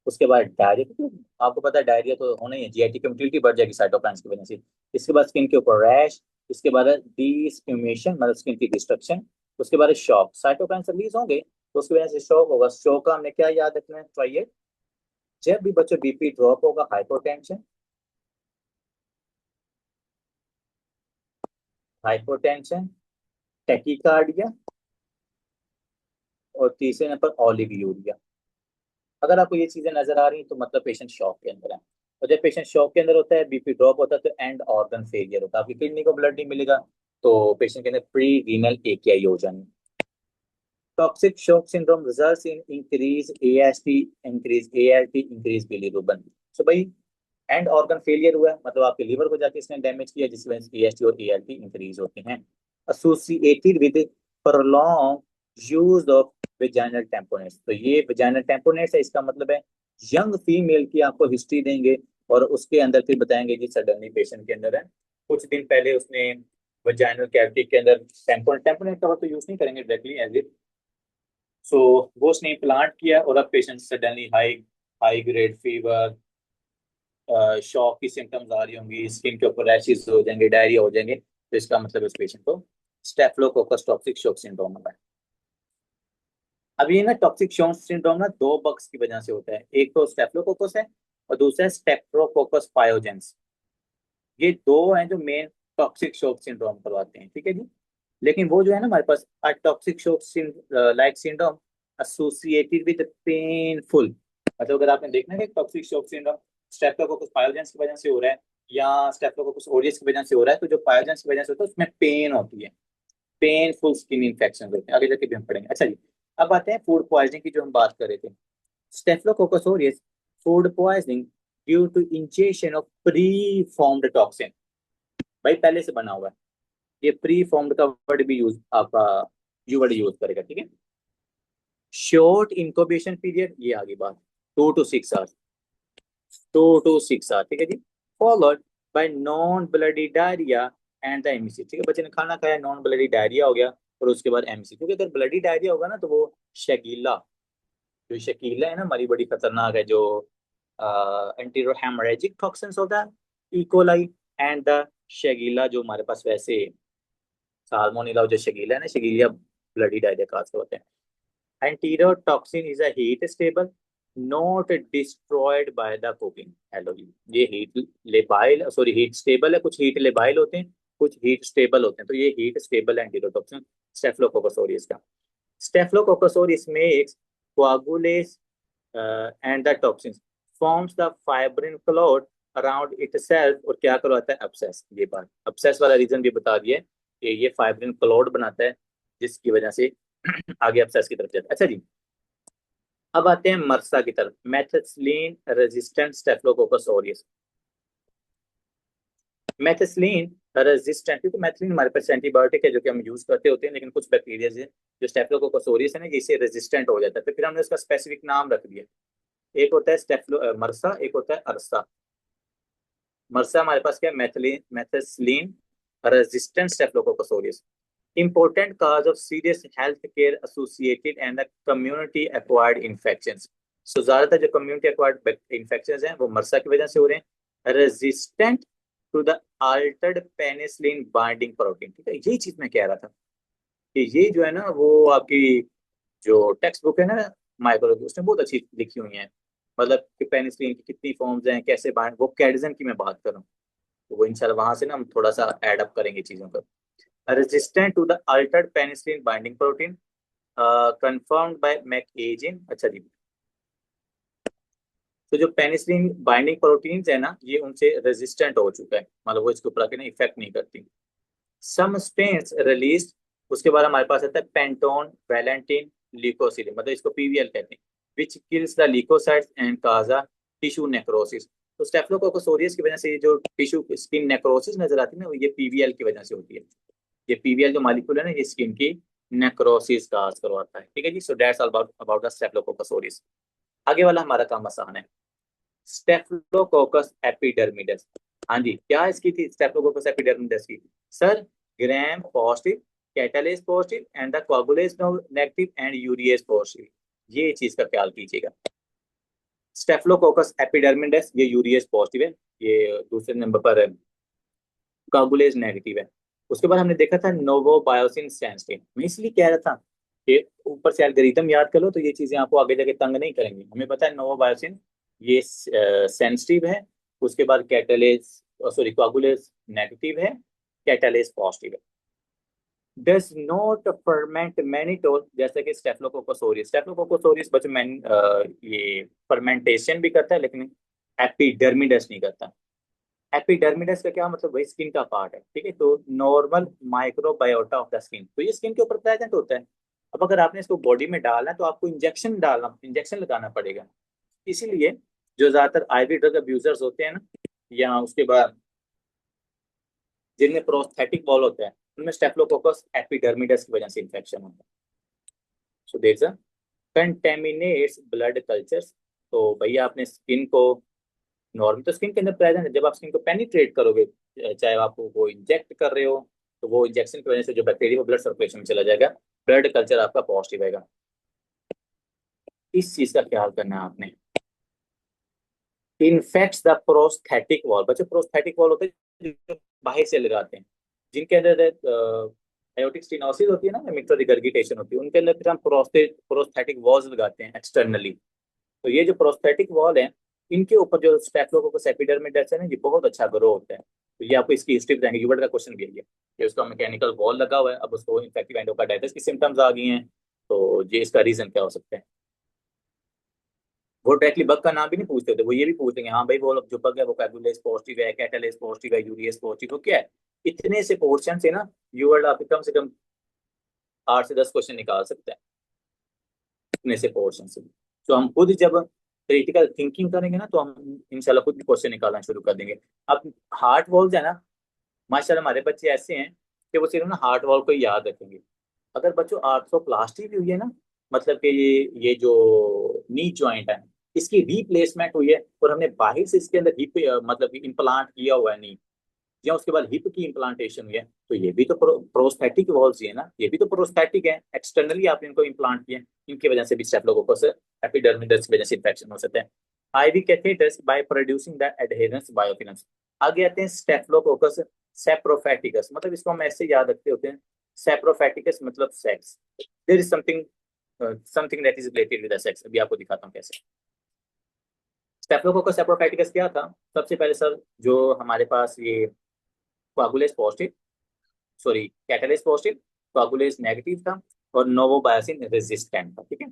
A: उसके बाद डायरिया, क्योंकि आपको पता है डायरिया तो होना ही है, जीआईटी की मोटिलिटी बढ़ जाएगी साइटोकाइन की वजह से। इसके बाद स्किन के ऊपर रैश, इसके बाद डिस्क्रिमिनेशन मतलब स्किन की डिस्ट्रक्शन, उसके बाद शॉक, साइटोकाइन रिलीज होंगे तो उसकी वजह से शॉक होगा। शॉक का हमने क्या याद रखना चाहिए, जब भी बच्चों बीपी ड्रॉप होगा, हाइपोटेंशन, हाइपोटेंशन, टेकिकार्डिया, और तीसरे नंबर ओलिगोयूरिया। अगर आपको ये चीजें नजर आ रही हैं तो मतलब पेशेंट शॉक के अंदर है। और जब पेशेंट शॉक के अंदर होता है, बीपी ड्रॉप होता है, तो एंड ऑर्गन फेलियर होता है, आपकी किडनी को ब्लड नहीं मिलेगा, तो पेशेंट के अंदर प्री रीनल एकेआई हो जानी। Toxic shock syndrome results in increase AST, increase ALT, increase bilirubin. So भाई एंड ऑर्गन फेलियर हुआ है, मतलब आपके लीवर को जाके इसने डैमेज किया, जिसकी वजह से एएसटी और एएलटी इंक्रीज होते हैं। Associated with prolonged use of vaginal tampons, तो ये वेजाइनल टेम्पोनेट्स है, इसका मतलब है यंग फीमेल की आपको हिस्ट्री देंगे, और उसके अंदर फिर बताएंगे जी सडनली पेशेंट के अंदर है कुछ दिन पहले उसने वेजाइनल कैविटी के अंदर टेम्पोनेट, टेम्पोनेट का तो यूज नहीं करेंगे डायरेक्टली एज इट, सो वो उसने इम्प्लांट किया, और अब patient suddenly high high grade fever, shock की सिम्टम्स आ रही होंगी, स्किन के ऊपर रैशेस हो जाएंगे, डायरिया हो जाएंगे, तो इसका मतलब इस पेशेंट को स्टेफिलोकोकस टॉक्सिक शॉक सिंड्रोम है। अब ये ना टॉक्सिक शॉक सिंड्रोम ना दो बग्स की वजह से होता है, एक तो स्टेफिलोकोकस है और दूसरा है स्टेप्टोकोकस पायोजेंस। ये दो हैं जो मेन टॉक्सिक शॉक सिंड्रोम करवाते हैं, ठीक है जी। लेकिन वो जो है ना हमारे पास toxic shock like syndrome associated with painful, मतलब अगर आपने देखना है कि toxic shock syndrome Streptococcus pyogenes की वजह से हो रहा है या स्ट्रेप्टोकोकस ऑरियस की वजह से हो रहा है, तो जो पायोजेंस की वजह से होता है उसमें पेन होती है, पेनफुल स्किन इन्फेक्शन होते हैं, आगे जाके भी हम पढ़ेंगे। अच्छा जी, अब आते हैं फूड पॉइजनिंग की जो हम बात कर रहे थे। Staphylococcus aureus food poisoning due to injection of pre formed toxin, भाई पहले से बना हुआ है, ये प्री फॉर्म्ड का वर्ड भी यूज आपका यू वर्ड यूज करेगा, ठीक है। शॉर्ट इंक्यूबेशन पीरियड, ये आगे बात, 2 to 6 आवर्स, 2 to 6 आवर, ठीक है जी, followed by non bloody diarrhoea and the MC, ठीक है, बच्चे ने खाना खाया, नॉन ब्लडी डायरिया हो गया, और उसके बाद एमसी, क्योंकि अगर ब्लडी डायरिया होगा ना तो वो शकीला, जो शकीला है ना हमारी बड़ी खतरनाक है, जो enterohaemorrhagic toxins of the E coli and the Shigella, जो हमारे पास वैसे साल्मोनेला जो शकीला है ना, शकीलिया ब्लडी डायरिया खास होते हैं। Enterotoxin is a heat stable not destroyed by the cooking. Hello जी, ये heat labile, sorry heat stable है, कुछ हीट लेबाइल होते हैं, कुछ हीट स्टेबल होते हैं, तो ये हीट स्टेबल एंटीरोटॉक्सिन स्टेफिलोकोकस का। Staphylococcus makes coagulase and the toxins forms the fibrin clot around itself और क्या करवाता है, abscess। ये बात abscess वाला रीजन भी बता दिया कि ये फाइब्रिन क्लॉट बनाता है जिसकी वजह से आगे abscess की तरफ जाता है। अच्छा जी, अब आते हैं मरसा की तरफ, methicillin resistant Staphylococcus aureus. Methicillin resistant, क्योंकि मेथिलिन हमारे पास एंटीबायोटिक है जो कि हम यूज करते होते हैं, लेकिन कुछ बैक्टीरिया है जो स्टेफिलोकोकस ऑरियस है ना, जिससे रेजिस्टेंट हो जाता है, तो फिर हमने उसका स्पेसिफिक नाम रख दिया। एक होता है मरसा, एक होता है अरसा। मरसा हमारे पास क्या है, methicillin resistant Staphylococcus aureus, important cause of serious health care associated and the community acquired infections. So ज्यादातर जो कम्युनिटी एक्वायर्ड इन्फेक्शंस हैं वो मरसा की वजह से हो रहे हैं। Resistant to the altered penicillin binding protein, ठीक है, यही चीज मैं कह रहा था कि ये जो है ना वो आपकी जो टेक्स्ट बुक है ना माइक्रोलॉजी, उसमें बहुत अच्छी लिखी हुई है, मतलब कि पेनिसिलिन की कितनी फॉर्म्स हैं, कैसे बाइंड, वो कैडिजन की मैं बात कर रहा हूँ, तो वो इंशाल्लाह वहां से ना हम थोड़ा सा एड अप करेंगे चीजों को। Resistant to the altered penicillin binding protein confirmed by mecA gene. अच्छा जी, तो जो पेनिसिलिन बाइंडिंग प्रोटीन्स है ना, ये उनसे रेजिस्टेंट हो चुका है, मतलब वो इसके ऊपर आके ना इफेक्ट नहीं करती। सम स्ट्रेन्स रिलीज, उसके बाद हमारे पास आता है पेंटोन वैलेंटिन ल्यूकोसिलिन, मतलब इसको पीवीएल कहते हैं, which kills the leukocytes and causes tissue necrosis. तो स्टेफिलोकोकस ऑरियस की वजह से ये जो टिश्यू स्किन नेक्रोसिस नजर आती है ना, वो ये पीवीएल की वजह से होती है। ये पीवीएल जो मॉलिक्यूल है ना, ये स्किन की नेक्रोसिस काज करवाता है, ठीक है जी। So that's all about about the Staphylococcus aureus. आगे वाला हमारा काम आसान है, स्टेफिलोकोकस एपिडर्मिडस। हाँ जी, क्या इसकी थी स्टेफिलोकोकस एपिडर्मिडस की, sir gram positive, catalase positive and the coagulase negative and urease positive, ये चीज का ख्याल कीजिएगा। स्टेफिलोकोकस एपिडर्मिडस ये यूरिएस पॉजिटिव है, ये दूसरे नंबर पर कोगुलेस नेगेटिव है। उसके बाद हमने देखा था नोवोबायोसिन सैंस्टीन, मैं इसलिए कह रहा था कि ऊपर से एल्गोरिथम याद कर लो तो ये चीजें आपको आगे जाके तंग नहीं करेंगी। हमें पता है नोवोबायोसिन ये सेंसिटिव है, उसके बाद कैटालेस, सॉरी कोगुलेस नेगेटिव है, कैटालेस पॉजिटिव है। डज नॉट फर्मेंट मैनिटोल, जैसे कि स्टेफिलोकोकस ऑरियस। स्टेफिलोकोकस ऑरियस बच्चों ये फर्मेंटेशन भी करता है लेकिन एपिडर्मिडस नहीं करता। एपिडर्मिडस का क्या मतलब, वही स्किन का पार्ट है, ठीक है, तो normal microbiota of the skin, तो ये स्किन के ऊपर प्रेजेंट होता है। अब अगर आपने इसको बॉडी में डालना है तो आपको इंजेक्शन लगाना पड़ेगा। इसीलिए जो ज्यादातर आईवी ड्रग अब्यूजर्स होते हैं ना, या उसके बाद जिनमें प्रोस्थेटिक बॉल होता है, उनमें स्टेफिलोकोकस एपिडर्मिडस की वजह से इन्फेक्शन होता है। So there is a contaminates blood cultures. तो भैया आपने स्किन को, नॉर्मल तो स्किन के अंदर प्रेजेंट है, जब आप स्किन को पेनिट्रेट करोगे, चाहे आप वो इंजेक्ट कर रहे हो, तो वो इंजेक्शन की वजह से जो बैक्टीरिया वो ब्लड सर्कुलेशन में चला जाएगा, ब्लड कल्चर आपका पॉजिटिव आएगा। इस चीज का ख्याल करना है आपने। इन्फेक्ट्स द प्रोस्थेटिक वॉल, बच्चों प्रोस्थेटिक वॉल होते हैं जो बाहर से लगाते हैं, जिनके अंदर एयोटिक स्टेनोसिस होती है ना, मिट्रल रिगर्गिटेशन होती है, उनके अंदर फिर हम प्रोस्थेटिक वॉल्स लगाते हैं एक्सटर्नली। तो ये जो प्रोस्थेटिक वॉल है, इनके ऊपर जो स्टेफिलोकोकस एपिडर्मिडस है ना, ये बहुत अच्छा ग्रो होता है। तो ये आपको इसकी हिस्ट्री बताएंगे, यूबर्ट का क्वेश्चन भी है ये, कि उसका मैकेनिकल वॉल लगा हुआ है, अब उसको इन्फेक्टिव एंडोकार्डाइटिस की सिम्टम्स आ गई हैं, तो ये इसका रीजन क्या हो सकता है। वो डायरेक्टली बग का नाम भी नहीं पूछते थे, वो ये भी पूछेंगे हाँ भाई वो जो बग है वो कैगुलेस पॉजिटिव है, कैटालेस पॉजिटिव है, यूरियस पॉजिटिव, तो क्या है। इतने से पोर्शन से ना यूवर्ड आप कम से कम 8 से 10 क्वेश्चन निकाल सकते हैं, इतने से पोर्शन से। तो हम खुद जब क्रिटिकल थिंकिंग करेंगे ना, तो हम इंशाल्लाह खुद भी क्वेश्चन निकालना शुरू कर देंगे। अब हार्ट वॉल्स है ना, माशाल्लाह हमारे बच्चे ऐसे हैं कि वो सिर्फ ना हार्ट वॉल को ही याद रखेंगे। अगर बच्चों आर्थ्रोप्लास्टी भी हुई है ना, मतलब कि ये जो नी जॉइंट है, इसकी रिप्लेसमेंट हुई है और हमने बाहर से इसके अंदर हिप मतलब कि इम्प्लांट किया हुआ है नी, या उसके बाद हिप की इम्प्लांटेशन हुई है, तो ये भी तो प्रोस्थेटिक वॉल्स ही है ना, ये भी तो प्रोस्थेटिक है, एक्सटर्नली आपने इनको इम्प्लांट किया, इनकी वजह से भी स्टेफिलोकोकस एपिडर्मिडस की वजह से इन्फेक्शन हो सकता है। IV catheters by producing the adherence biofilms. आगे आते हैं स्टेफिलोकोकस सेप्रोफेटिकस, मतलब इसको हम ऐसे याद रखते होते हैं, सेप्रोफेटिकस मतलब sex, there is something something that is related with the sex. अभी आपको दिखाता हूँ कैसे। स्टेफिलोकोकस सेप्रोफेटिकस क्या था? सबसे पहले सर जो हमारे पास ये coagulase positive, sorry catalase positive, coagulase negative था और नोवोबायासिन रेजिस्टेंट था, ठीक है।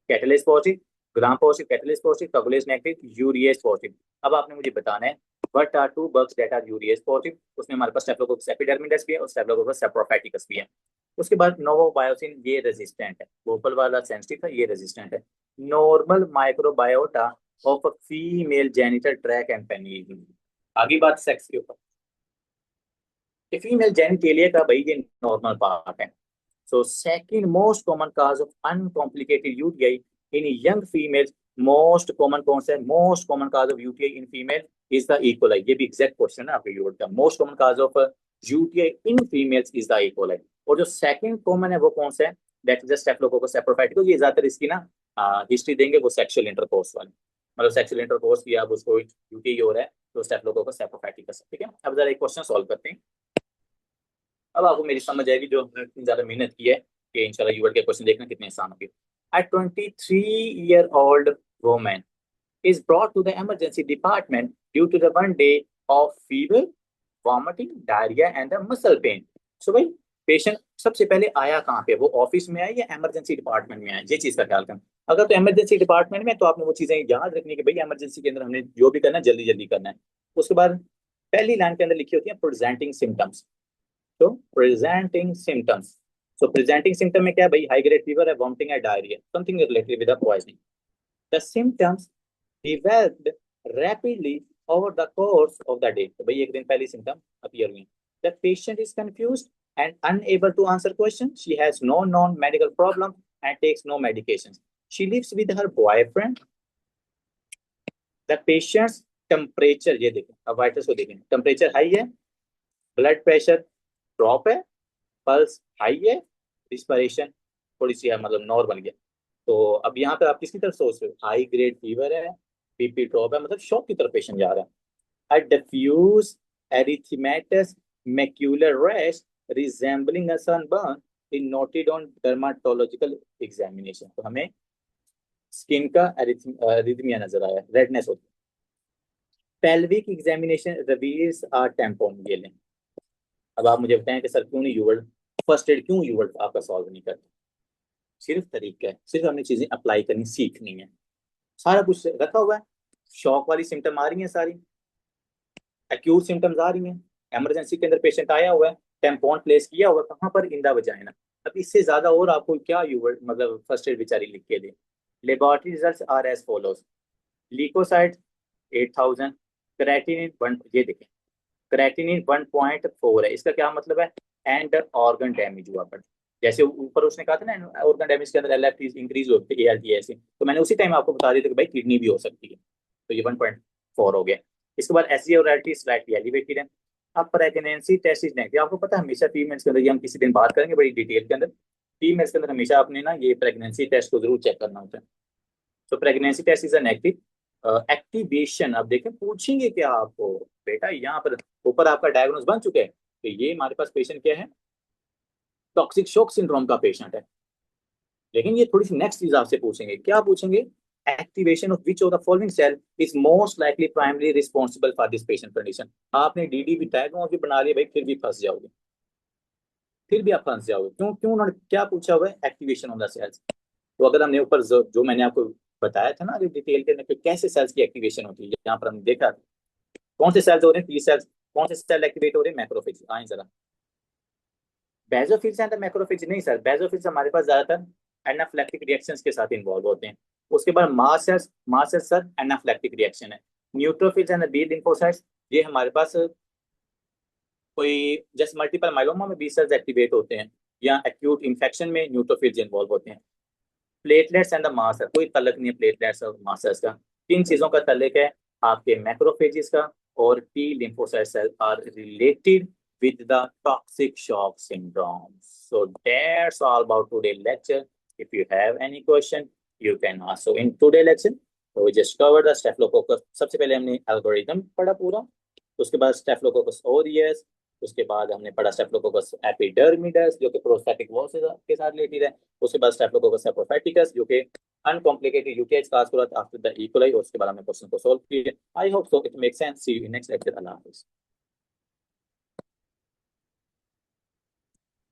A: Catalase positive, gram positive, catalase positive, coagulase negative, urease positive. अब आपने मुझे बताना है what are two bugs that are urease positive. उसमें हमारे पास स्टेफिलोकोकस एपिडर्मिडस भी है और स्टेफिलोकोकस सेप्रोफेटिकस भी है। उसके बाद नोवोबायोसिन ये रेजिस्टेंट है, भोपाल वाला सेंसिटिव था, ये रेजिस्टेंट है। Normal microbiota of a female genital track and penis. आगे बात सेक्स के ऊपर, फीमेल जेनिटेलिया का भाई ये नॉर्मल पार्ट है। So second most common cause of uncomplicated UTI in young females, most common कौन सा है? Most common cause of UTI in female is the E coli. ये भी एग्जैक्ट क्वेश्चन है आपके यूरोप का। Most common cause of UTI in females is the E coli. और जो सेकंड कॉमन है वो कौन सा है? That is the Staphylococcus saprophyticus. ये ज्यादातर इसकी ना हिस्ट्री देंगे वो सेक्सुअल इंटरकोर्स वाले, मतलब सेक्सुअल इंटरकोर्स किया अब उसको यूटीआई हो रहा है तो स्टेफिलोकोकस सेप्रोफाइटिकस, ठीक है। अब जरा एक क्वेश्चन सॉल्व करते हैं, अब आपको मेरी समझ आएगी जो हमने इतनी ज्यादा मेहनत की है कि इंशाल्लाह यूवर्ड के क्वेश्चन देखना कितने आसान होंगे। A 23-year-old woman is brought to the emergency department due to the one day of fever, vomiting, diarrhea and the muscle pain. So भाई पेशेंट सबसे पहले आया कहाँ पे? वो ऑफिस में आया या इमरजेंसी डिपार्टमेंट में आया? ये चीज का ख्याल करना। अगर तो इमरजेंसी डिपार्टमेंट में तो आपने वो चीजें याद रखनी कि भाई इमरजेंसी के अंदर हमने जो भी करना है जल्दी जल्दी करना है। उसके बाद पहली लाइन के अंदर लिखी होती है प्रेजेंटिंग सिम्टम्स। तो प्रेजेंटिंग सिम्टम्स, सो प्रेजेंटिंग सिम्टम में क्या है भाई? हाई ग्रेड फीवर है, वॉमिटिंग है, diarrhoea, something related with the poisoning. The symptoms developed rapidly over the course of the day। तो भाई एक दिन पहली सिम्टम अपीयर हुई। The patient is confused and unable to answer questions. She has no known medical problem and takes no medications. She lives with her boyfriend. The patient's temperature, ये देखें, अब vitals को देखें, टेम्परेचर हाई है, blood pressure drop है, pulse high है, respiration थोड़ी सी है मतलब नॉर्मल है। तो अब यहाँ पे आप किसकी तरफ सोच रहे हो? हाई ग्रेड फीवर है, बीपी ड्रॉप है, मतलब शॉक की तरफ पेशेंट जा रहा है। A diffuse erythematous macular rash resembling a sunburn is noted on dermatological examination। तो हमें स्किन का एरिथमिया नजर आया, रेडनेस होती है। पेल्विक एग्जामिनेशन रिवील्स अ टैम्पॉन। ये लें। अब आप मुझे बताएं कि सर क्यों नहीं यूवर्ड फर्स्ट एड क्यों यूवर्ड आपका सॉल्व नहीं करते? सिर्फ तरीका है, सिर्फ हमने चीजें अप्लाई करनी सीखनी है, सारा कुछ रखा हुआ है। शॉक वाली सिम्टम आ रही है सारी, एक्यूट सिम्टम्स आ रही हैं, इमरजेंसी के अंदर पेशेंट आया हुआ है, टेम्पोन प्लेस किया हुआ, कहाँ पर? In the vagina. अब इससे ज्यादा और आपको क्या यूवर्ड मतलब फर्स्ट एड बेचारी लिख के दे। Laboratory results are as follows. Leucocyte 8000, creatinine 1, ये देखें क्रेटिनिन 1.4 है, इसका क्या मतलब है? एंड ऑर्गन डैमेज हुआ पर, जैसे ऊपर उसने कहा था ना ऑर्गन डैमेज के अंदर एलएफटी इंक्रीज होती है, एआरटी ऐसे, तो मैंने उसी टाइम आपको बता दिया था कि भाई किडनी भी हो सकती है, तो ये 1.4 हो गया। इसके बाद एस और एल टी स्लाइटली एलिवेटेड है। अब प्रेगनेंसी टेस्ट इज नेगेटिव। आपको पता है हमेशा फीमेल्स के अंदर, ये हम किसी दिन बात करेंगे बड़ी डिटेल के अंदर, फीमेल्स के अंदर हमेशा आपने ना ये प्रेगनेंसी टेस्ट को जरूर चेक करना होता है। तो pregnancy test is a negative activation. अब देखें पूछेंगे क्या आपको, बेटा यहाँ पर ऊपर आपका डायग्नोज बन चुके हैं कि ये हमारे पास पेशेंट क्या है? टॉक्सिक शॉक सिंड्रोम का पेशेंट है। लेकिन ये थोड़ी सी नेक्स्ट चीज आपसे पूछेंगे, क्या पूछेंगे? Activation of which of the following cell is most likely primary responsible for this patient condition. आपने डीडी भी डायग्नोज भी बना लिया भाई, फिर भी फंस जाओगे, फिर भी आप फंस जाओगे। क्यों? क्यों उन्होंने क्या पूछा हुआ है? Activation of the cells. तो अगर हमने ऊपर जो मैंने आपको बताया था ना अभी डिटेल के अंदर कैसे सेल्स की एक्टिवेशन होती है, यहाँ पर हमने देखा कौन से सेल्स हो रहे हैं, टी सेल्स, कौन से सेल एक्टिवेट हो रहे हैं? मैक्रोफेज। आए जरा, बेजोफिल्स एंड मैक्रोफेज नहीं सर, बेजोफिल्स हमारे पास ज्यादातर एनाफ्लैक्टिक रिएक्शंस के साथ इन्वॉल्व होते हैं। उसके बाद mast cells sir anaphylactic reaction है। न्यूट्रोफिल्स एंड बी लिम्फोसाइट्स, ये हमारे पास कोई जैसे मल्टीपल माइलोमा में बी सेल्स एक्टिवेट होते हैं, या एक्यूट इन्फेक्शन में न्यूट्रोफिल्स इन्वॉल्व होते हैं। Platelets and the mast cell, कोई तल्लक नहीं है प्लेटलेट्स और मास सेल्स का। किन चीजों का तल्लक है? आपके मैक्रोफेजेस का, और T lymphocyte cell are related with the toxic shock syndrome. So that's all about today's lecture. If you have any question, you can ask. So in today's lecture, तो we just covered the staphylococcus. सबसे पहले हमने algorithm पढ़ा पूरा, उसके बाद staphylococcus Orius, उसके बाद हमने पढ़ा स्टेफिलोकोकस एपिडर्मिडस जो कि प्रोस्थेटिक वॉल के साथ रिलेटेड है, उसके बाद स्टेफिलोकोकस एपोफाइटिकस जो कि अनकॉम्प्लिकेटेड यूकेज काज आफ्टर द इकोलाई, और उसके बाद हमने क्वेश्चन को सॉल्व किया। I hope so it make sense. See you in next lecture. अल्लाह हाफिज़।